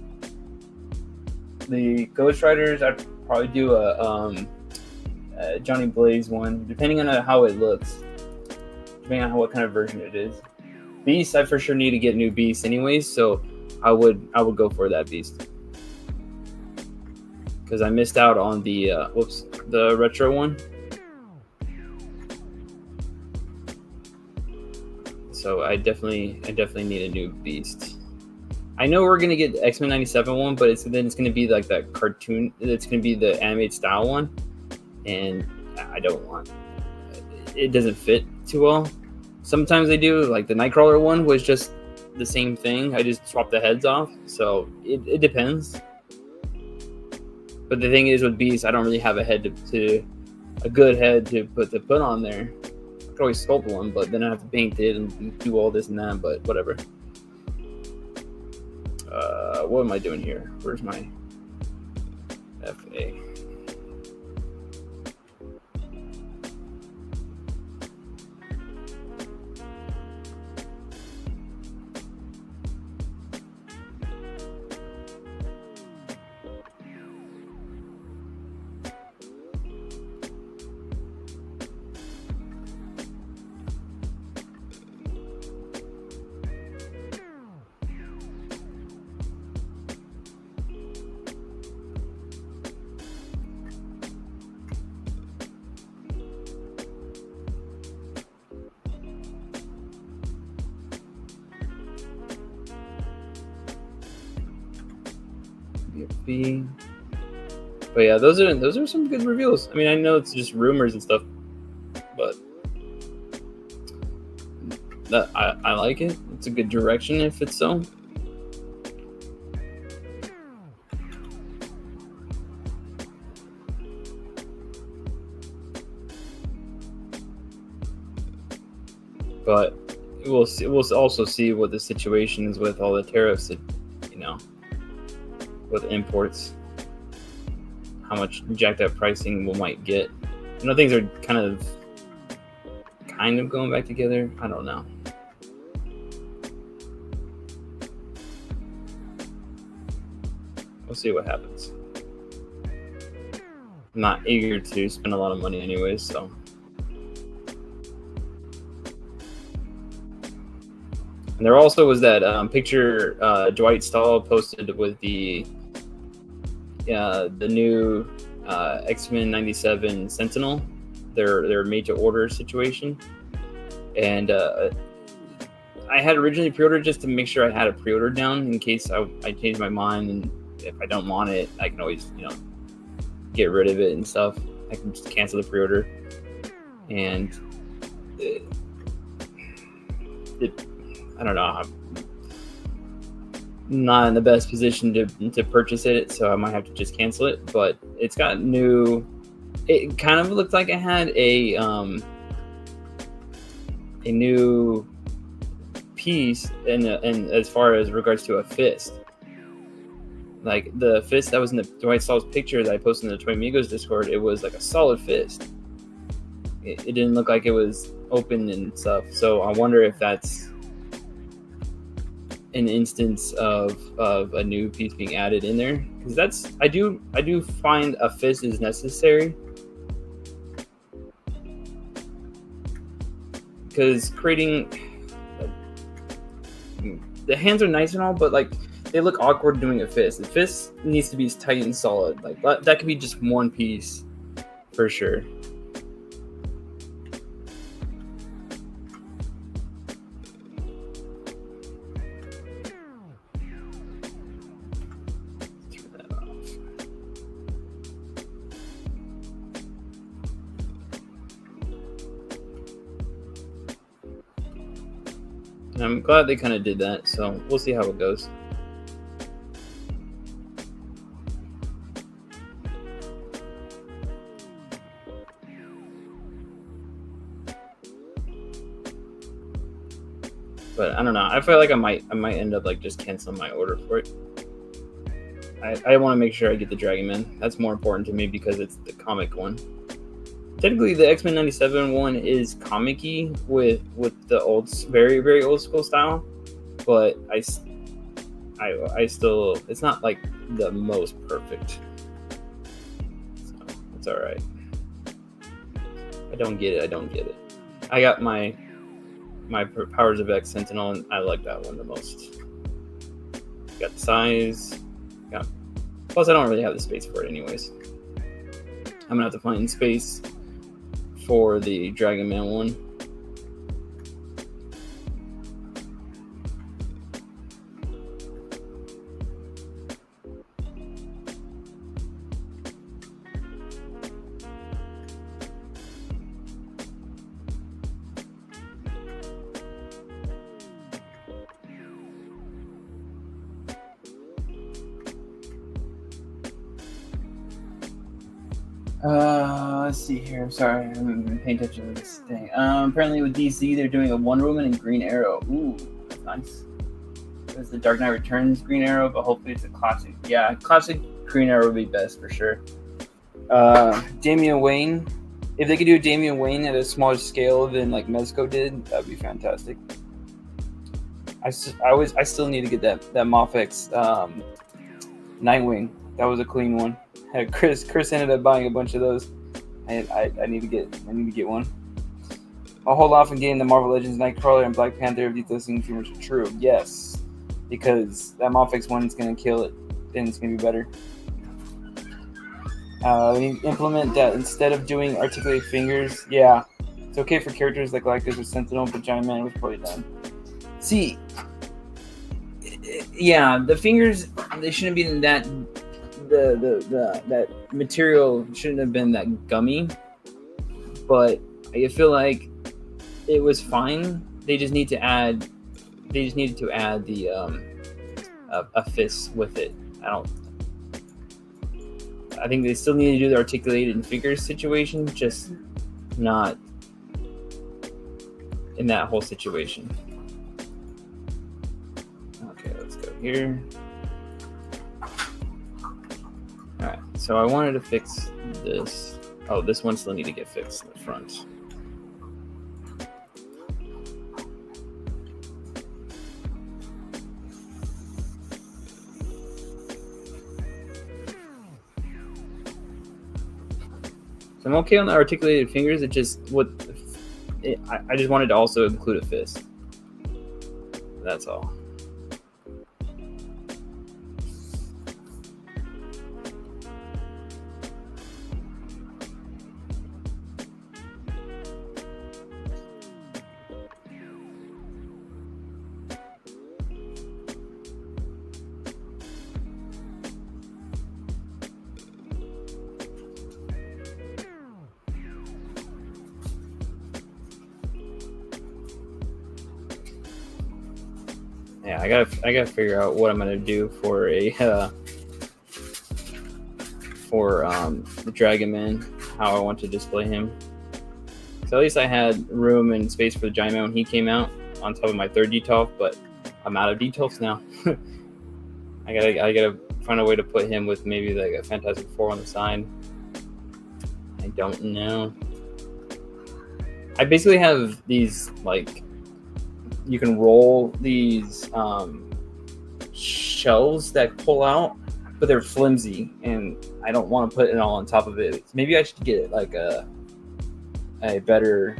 A: The Ghost Riders, I'd probably do a Johnny Blaze one, depending on how it looks. Depending on what kind of version it is. Beast, I for sure need to get new Beast anyways, so I would go for that Beast. Because I missed out on the the retro one. So I definitely need a new Beast. I know we're gonna get the X-Men 97 one, but it's gonna be like that cartoon. It's gonna be the animated style one, and I don't want. It doesn't fit too well. Sometimes they do. Like the Nightcrawler one was just the same thing. I just swapped the heads off. So it depends. But the thing is with Beast, I don't really have a head to a good head to put on there. I could always sculpt one, but then I have to paint it and do all this and that. But whatever. What am I doing here? Where's my FA? But yeah, those are some good reveals. I mean, I know it's just rumors and stuff, but that I like it. It's a good direction if it's so. But we'll see. We'll also see what the situation is with all the tariffs that, with imports. How much jacked up pricing we might get. Things are kind of going back together. I don't know. We'll see what happens. I'm not eager to spend a lot of money anyways, so. And there also was that picture Dwight Stahl posted with the new X-Men 97 Sentinel, their made to order situation, and I had originally pre-ordered just to make sure I had a pre-order down in case I changed my mind, and if I don't want it, I can always get rid of it and stuff. I can just cancel the pre-order, and I don't know. I'm not in the best position to purchase it, so I might have to just cancel it. But it's got new. It kind of looked like it had a new piece, and as far as regards to a fist. Like the fist that was in the Dwight Saw's picture that I posted in the Toy Migos Discord, it was like a solid fist. It didn't look like it was open and stuff. So I wonder if that's an instance of a new piece being added in there, because I do find a fist is necessary, because creating the hands are nice and all, but like they look awkward doing a fist. The fist needs to be tight and solid. Like that could be just one piece for sure. Turn that off. And I'm glad they kind of did that, so we'll see how it goes. But I don't know. I feel like I might end up like just canceling my order for it. I want to make sure I get the Dragon Man. That's more important to me because it's the comic one. Technically, the X-Men '97 one is comic-y with the old, very very old school style, but I still, it's not like the most perfect. So it's all right. I don't get it. I got my Powers of X Sentinel, and I like that one the most. Got the size. Plus, I don't really have the space for it anyways. I'm gonna have to find space for the Dragon Man one. Let's see here. I'm sorry, I haven't been paying attention to this thing. Apparently with DC, they're doing a Wonder Woman and Green Arrow. Ooh, that's nice. It's the Dark Knight Returns Green Arrow, but hopefully it's a classic. Yeah, classic Green Arrow would be best for sure. Damian Wayne. If they could do a Damian Wayne at a smaller scale than like Mezco did, that'd be fantastic. I still need to get that Mofex Nightwing. That was a clean one. Chris ended up buying a bunch of those. I need to get one. I'll hold off on getting the Marvel Legends Nightcrawler and Black Panther if these listings rumors are true. Yes, because that Mofex one is gonna kill it, and it's gonna be better. We implement that instead of doing articulated fingers. Yeah, it's okay for characters like Galactus or Sentinel, but Giant Man was probably done. See, yeah, the fingers, they shouldn't be in that. That material shouldn't have been that gummy, but I feel like it was fine. They just needed to add the a fist with it. I think they still need to do the articulated fingers situation, just not in that whole situation. Okay, let's go here. Alright, so I wanted to fix this. Oh, this one still need to get fixed in the front. So I'm okay on the articulated fingers. I just wanted to also include a fist. That's all. Yeah, I gotta figure out what I'm gonna do for a the Dragon Man, how I want to display him. So at least I had room and space for the Giant Man when he came out on top of my third Detolf, but I'm out of Detolfs now. I gotta find a way to put him with maybe like a Fantastic Four on the side. I don't know. I basically have these, like, you can roll these shelves that pull out, but they're flimsy, and I don't want to put it all on top of it. Maybe I should get like a better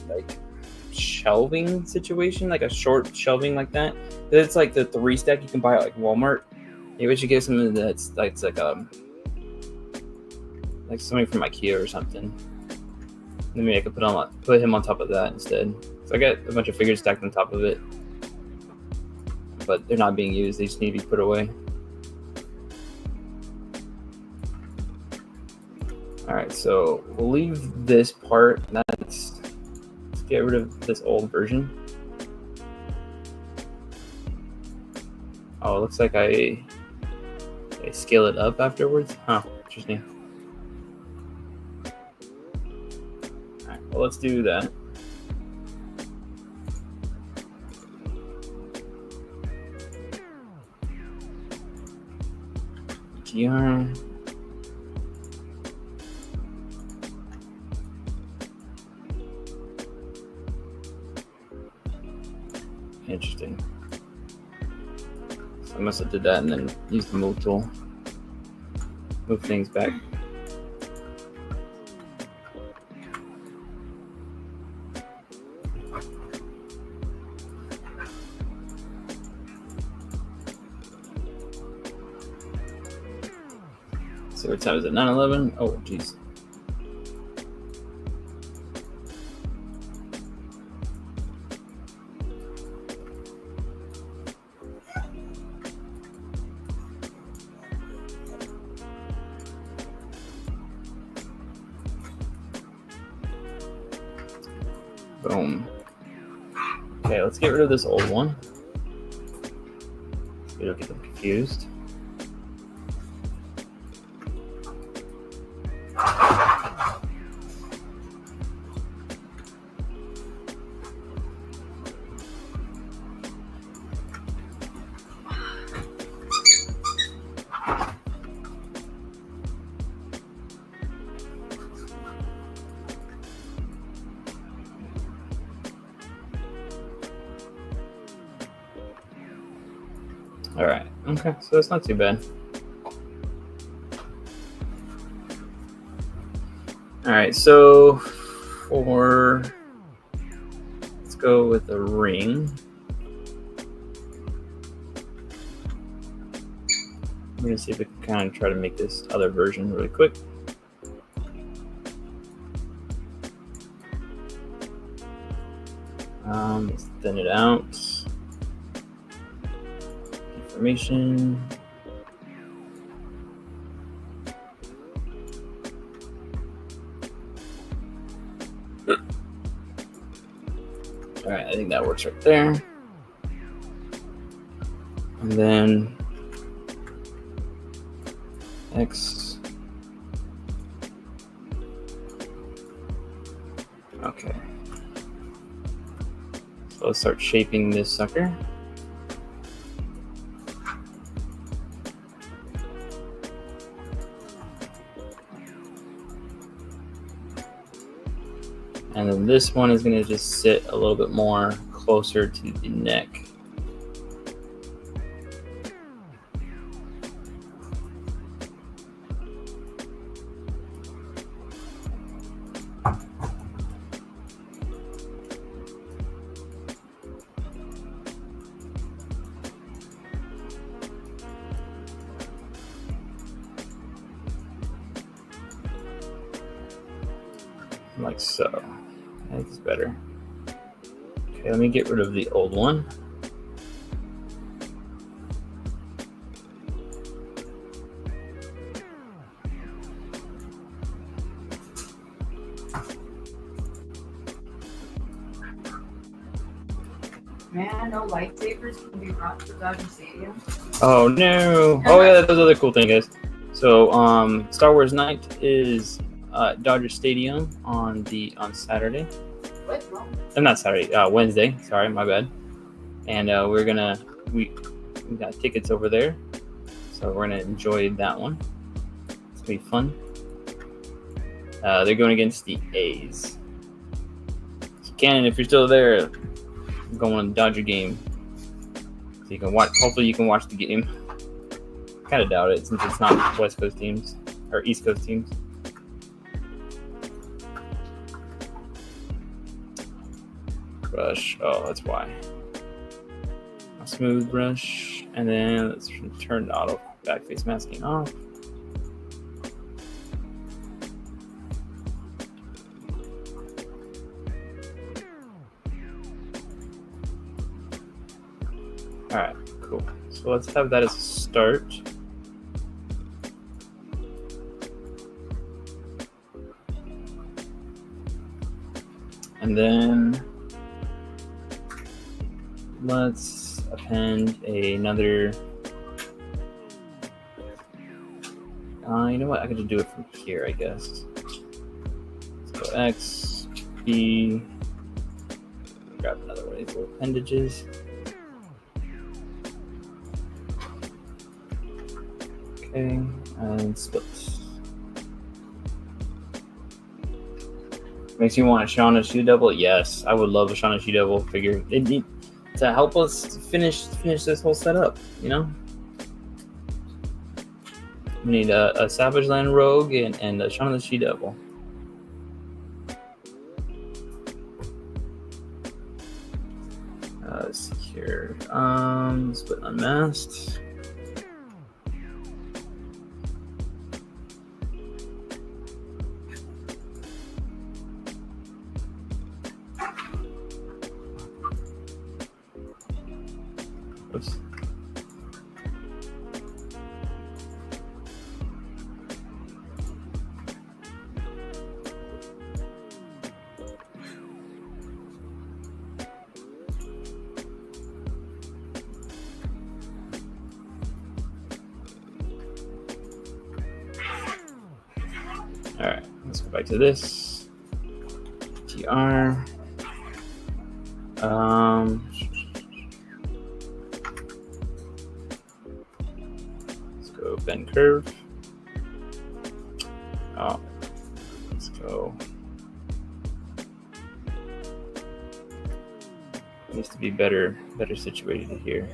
A: like shelving situation, like a short shelving like that. It's like the 3-stack you can buy at like Walmart. Maybe I should get something that's like something from IKEA or something. And maybe I could put him on top of that instead. So I got a bunch of figures stacked on top of it, but they're not being used. They just need to be put away. All right, so we'll leave this part. Let's get rid of this old version. Oh, it looks like I scale it up afterwards. Huh, interesting. All right, well, let's do that. GR. Interesting. So I must have did that and then used the move tool. Move things back. So what time is it? 9:11? Oh, geez. Boom. Okay, let's get rid of this old one. We don't get them confused. All right. Okay, so that's not too bad. All right, so let's go with a ring. I'm gonna see if we can kind of try to make this other version really quick. Let's thin it out. Information. All right, I think that works right there. And then X. Okay. So let's start shaping this sucker. And then this one is going to just sit a little bit more closer to the neck. Like so. I think it's better. Okay, let me get rid of the old one.
B: Man, no lightsabers can be brought to Dodger Stadium.
A: Oh no! Oh yeah, that's another cool thing, guys. So, Star Wars Night is Dodger Stadium on Saturday.
B: What? No.
A: Not Saturday. Wednesday. Sorry, my bad. And we got tickets over there, so we're gonna enjoy that one. It's gonna be fun. They're going against the A's. So Cannon, if you're still there, I'm going on the Dodger game, so you can watch. Hopefully, you can watch the game. Kind of doubt it since it's not West Coast teams or East Coast teams. Brush. Oh, that's why. A smooth brush, and then let's turn the auto back face masking off. All right, cool. So let's have that as a start. And then let's append another. You know what? I could just do it from here, I guess. Let's go X, B. Grab another one of these little appendages. Okay, and split. Makes you want a Shauna Shoe Devil? Yes, I would love a Shauna Shoe Devil figure. It need to help us finish this whole setup, you know? We need a Savage Land Rogue and a Shauna the She Devil. Secure. Split unmasked. Oops. All right, let's go back to this. TR. Let's go bend curve. Oh, let's go. Needs to be better situated here.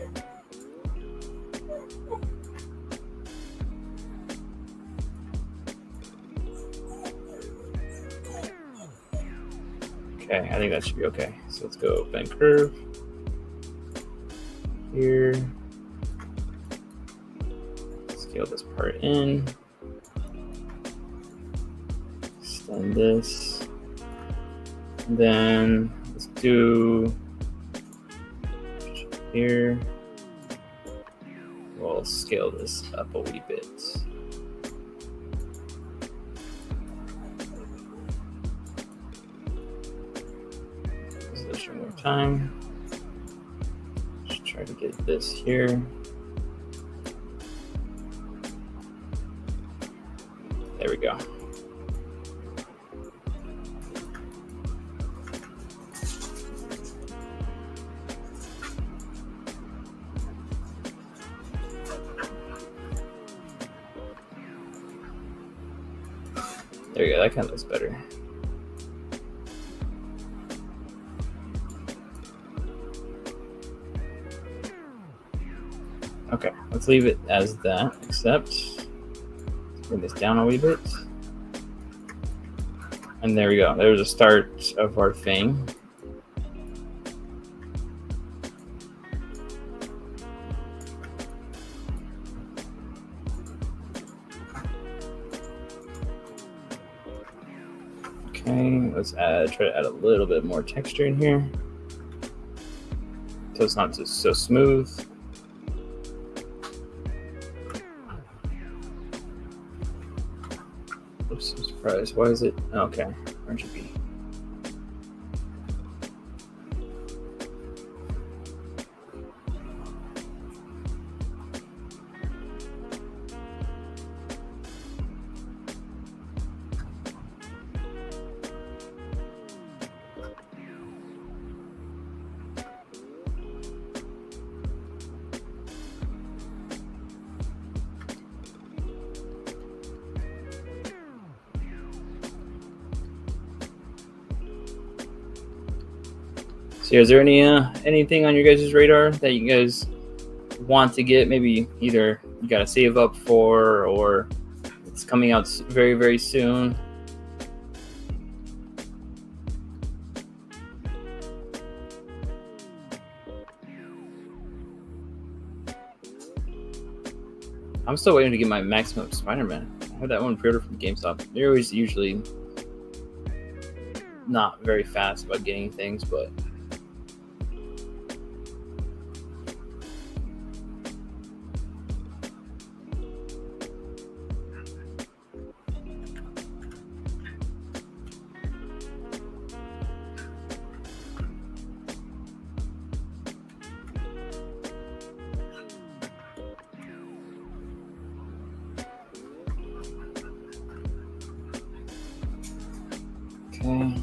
A: Okay, I think that should be okay. So let's go bend curve here. Scale this part in. Extend this. And then let's do here. We'll scale this up a wee bit. One more time. Just try to get this here. There we go. There we go. That kind of looks better. Okay, let's leave it as that, except bring this down a wee bit. And there we go. There's a start of our thing. Okay, let's try to add a little bit more texture in here, so it's not just so smooth. Oops, I'm surprised. Why is it? Okay, RGB. So is there anything on your guys' radar that you guys want to get? Maybe either you got to save up for, or it's coming out very, very soon. I'm still waiting to get my Maximum Spider-Man. I have that one pre-ordered from GameStop. They're always usually not very fast about getting things, but okay.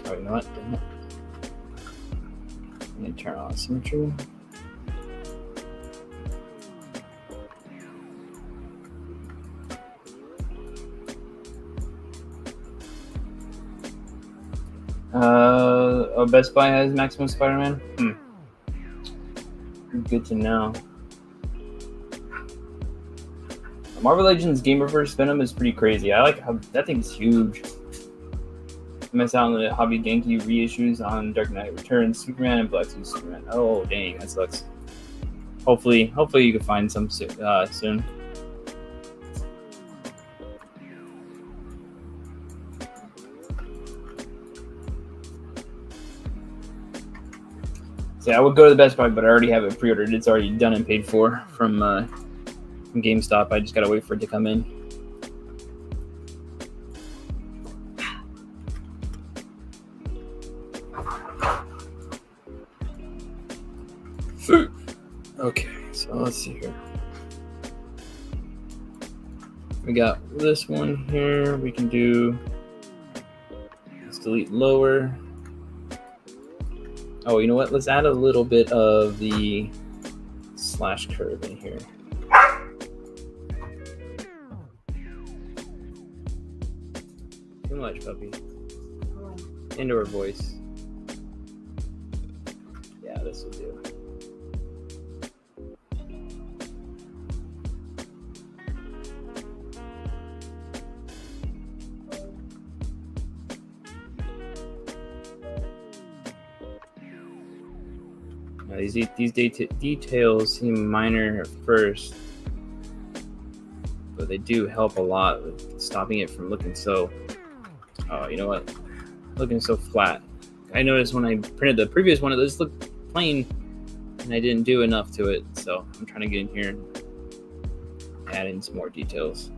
A: Oh, you know what? Let me turn on symmetry. Best Buy has Maximum Spider-Man. Good to know. Marvel Legends Game Reverse Venom is pretty crazy. I like how that thing's huge. I missed out on the Hobby Genki reissues on Dark Knight Returns, Superman, and Black Suit Superman. Oh dang, that sucks. Hopefully you can find some soon. So I would go to the Best Buy, but I already have it pre-ordered. It's already done and paid for from GameStop. I just gotta wait for it to come in. Okay, so let's see here. We got this one here. We can do. Let's delete lower. Oh, you know what? Let's add a little bit of the slash curve in here. Too much, puppy. Indoor voice. Yeah, this will do. Now, these details seem minor at first, but they do help a lot with stopping it from looking so. Oh, you know what? Looking so flat. I noticed when I printed the previous one, it just looked plain, and I didn't do enough to it. So I'm trying to get in here and add in some more details.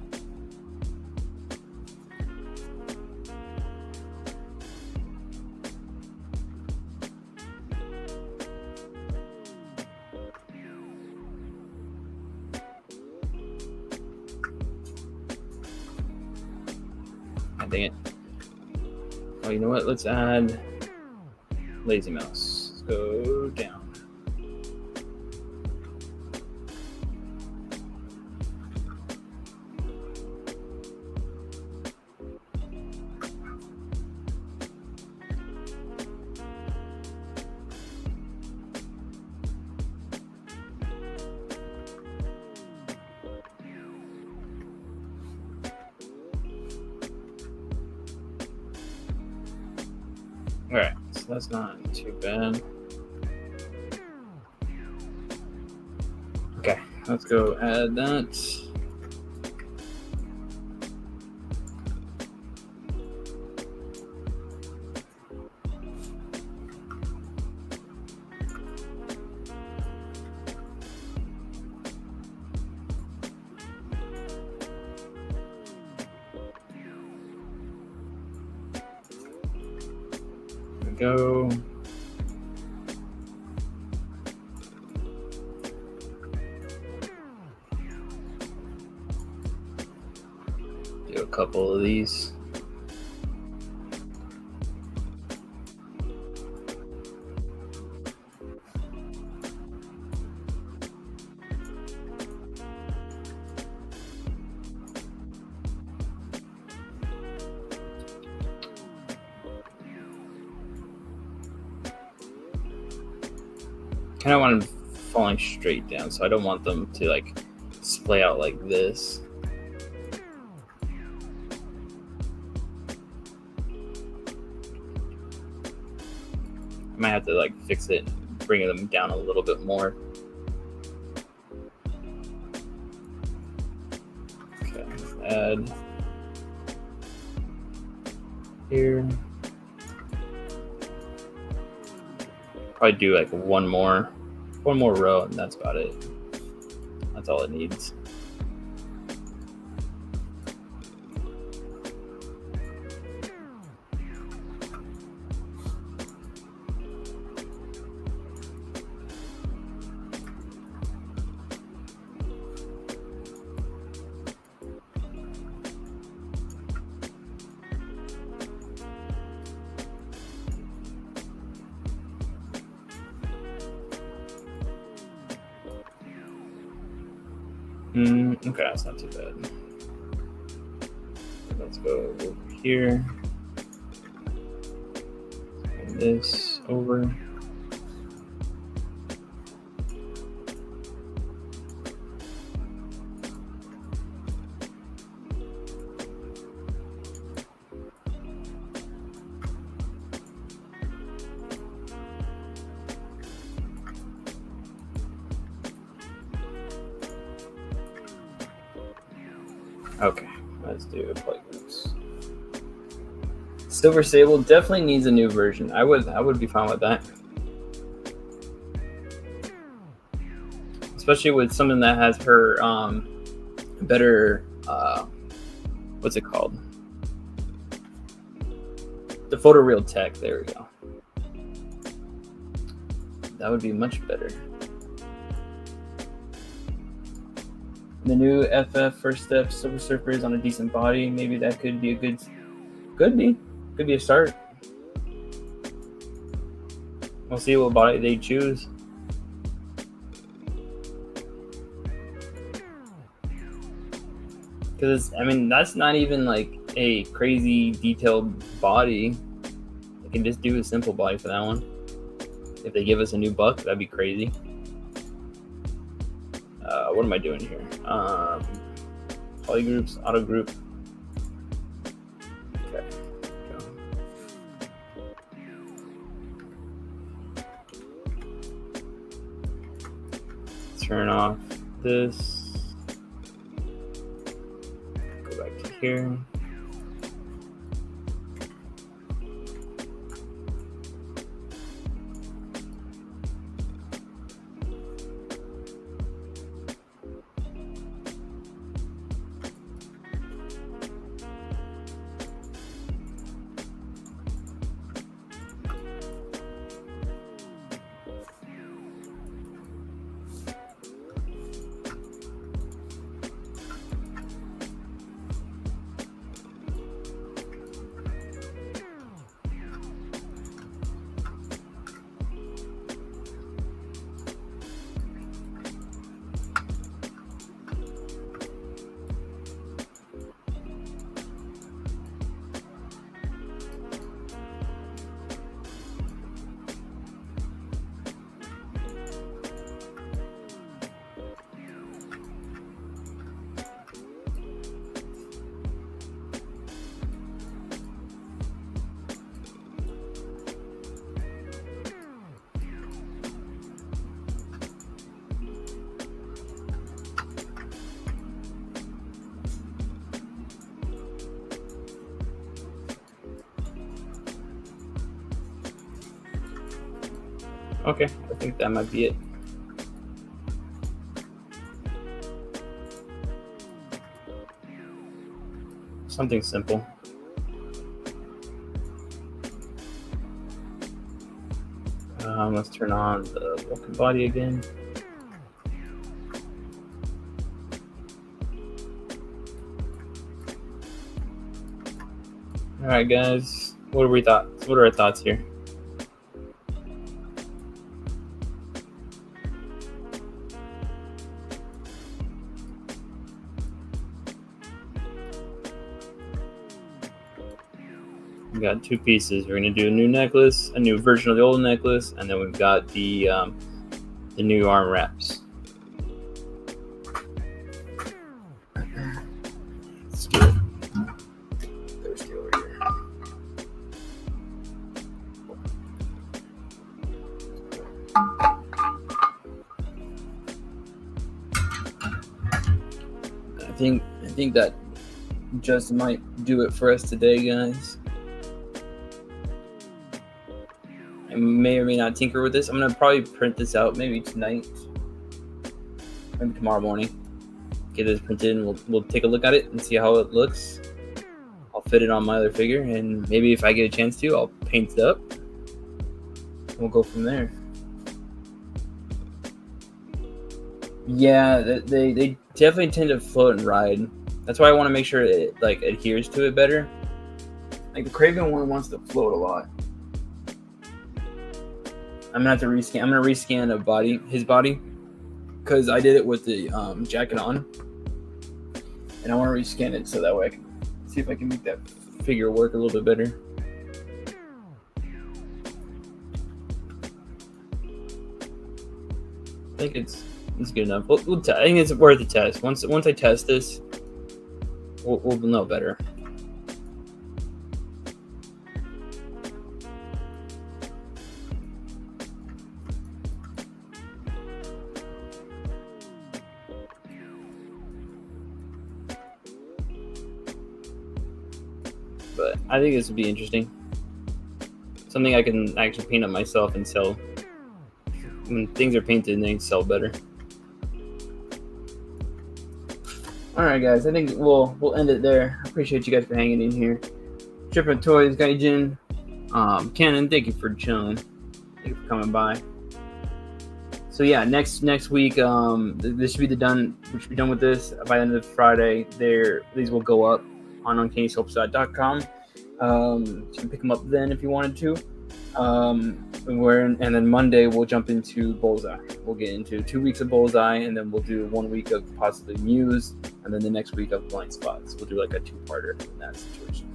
A: Dang it. Oh, you know what? Let's add lazy mouse. Let's go down. Alright, so that's not too bad. Okay, let's go add that. Go. Do a couple of these. kind of want them falling straight down, so I don't want them to like splay out like this. I might have to like fix it, bring them down a little bit more. Okay, let's add here. Probably do like one more row, and that's about it. That's all it needs. Okay, that's not too bad. Let's go over here. Bring this over. Okay, let's do play groups. Silver Sable definitely needs a new version. I would be fine with that. Especially with something that has her better what's it called? The photoreal tech, there we go. That would be much better. The new FF First Step Silver Surfer is on a decent body. Maybe that could be a could be a start. We'll see what body they choose. Because I mean, that's not even like a crazy detailed body. They can just do a simple body for that one. If they give us a new buck, that'd be crazy. What am I doing here? Polygroups, auto group. Okay. Go. Turn off this. Go back to here. Okay, I think that might be it. Something simple. Let's turn on the Vulcan body again. All right, guys, what are our thoughts here? We got two pieces. We're gonna do a new necklace, a new version of the old necklace, and then we've got the the new arm wraps. Let's do it. There's the over here. I think that just might do it for us today, guys. I may or may not tinker with this. I'm gonna probably print this out maybe tonight, maybe tomorrow morning. Get this printed and we'll take a look at it and see how it looks. I'll fit it on my other figure, and maybe if I get a chance to, I'll paint it up. We'll go from there. Yeah, they definitely tend to float and ride. That's why I want to make sure it like adheres to it better. Like the Craven one wants to float a lot. I'm gonna have to rescan. I'm gonna rescan his body, because I did it with the jacket on, and I want to rescan it so that way I can see if I can make that figure work a little bit better. I think it's good enough. I think it's worth the test. Once I test this, we'll know better. But I think this would be interesting. Something I can actually paint up myself and sell. When things are painted, they sell better. Alright guys, I think we'll end it there. I appreciate you guys for hanging in here. Trippin' Toys, Gaijin, Canon, thank you for chilling. Thank you for coming by. So yeah, next week, this should be done with this by the end of Friday. These will go up on uncannysculpt.com. You can pick them up then if you wanted to. And then Monday we'll jump into Bullseye. We'll get into 2 weeks of Bullseye, and then we'll do 1 week of possibly Muse, and then the next week of Blind Spots. We'll do like a 2-parter in that situation.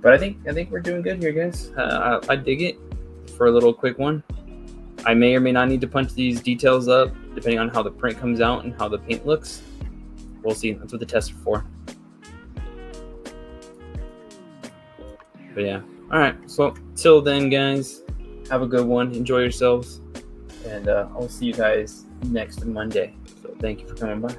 A: But I think we're doing good here, guys. I dig it for a little quick one. I may or may not need to punch these details up depending on how the print comes out and how the paint looks. We'll see. That's what the tests are for. But yeah. Alright, so till then, guys, have a good one. Enjoy yourselves. And I'll see you guys next Monday. So thank you for coming by.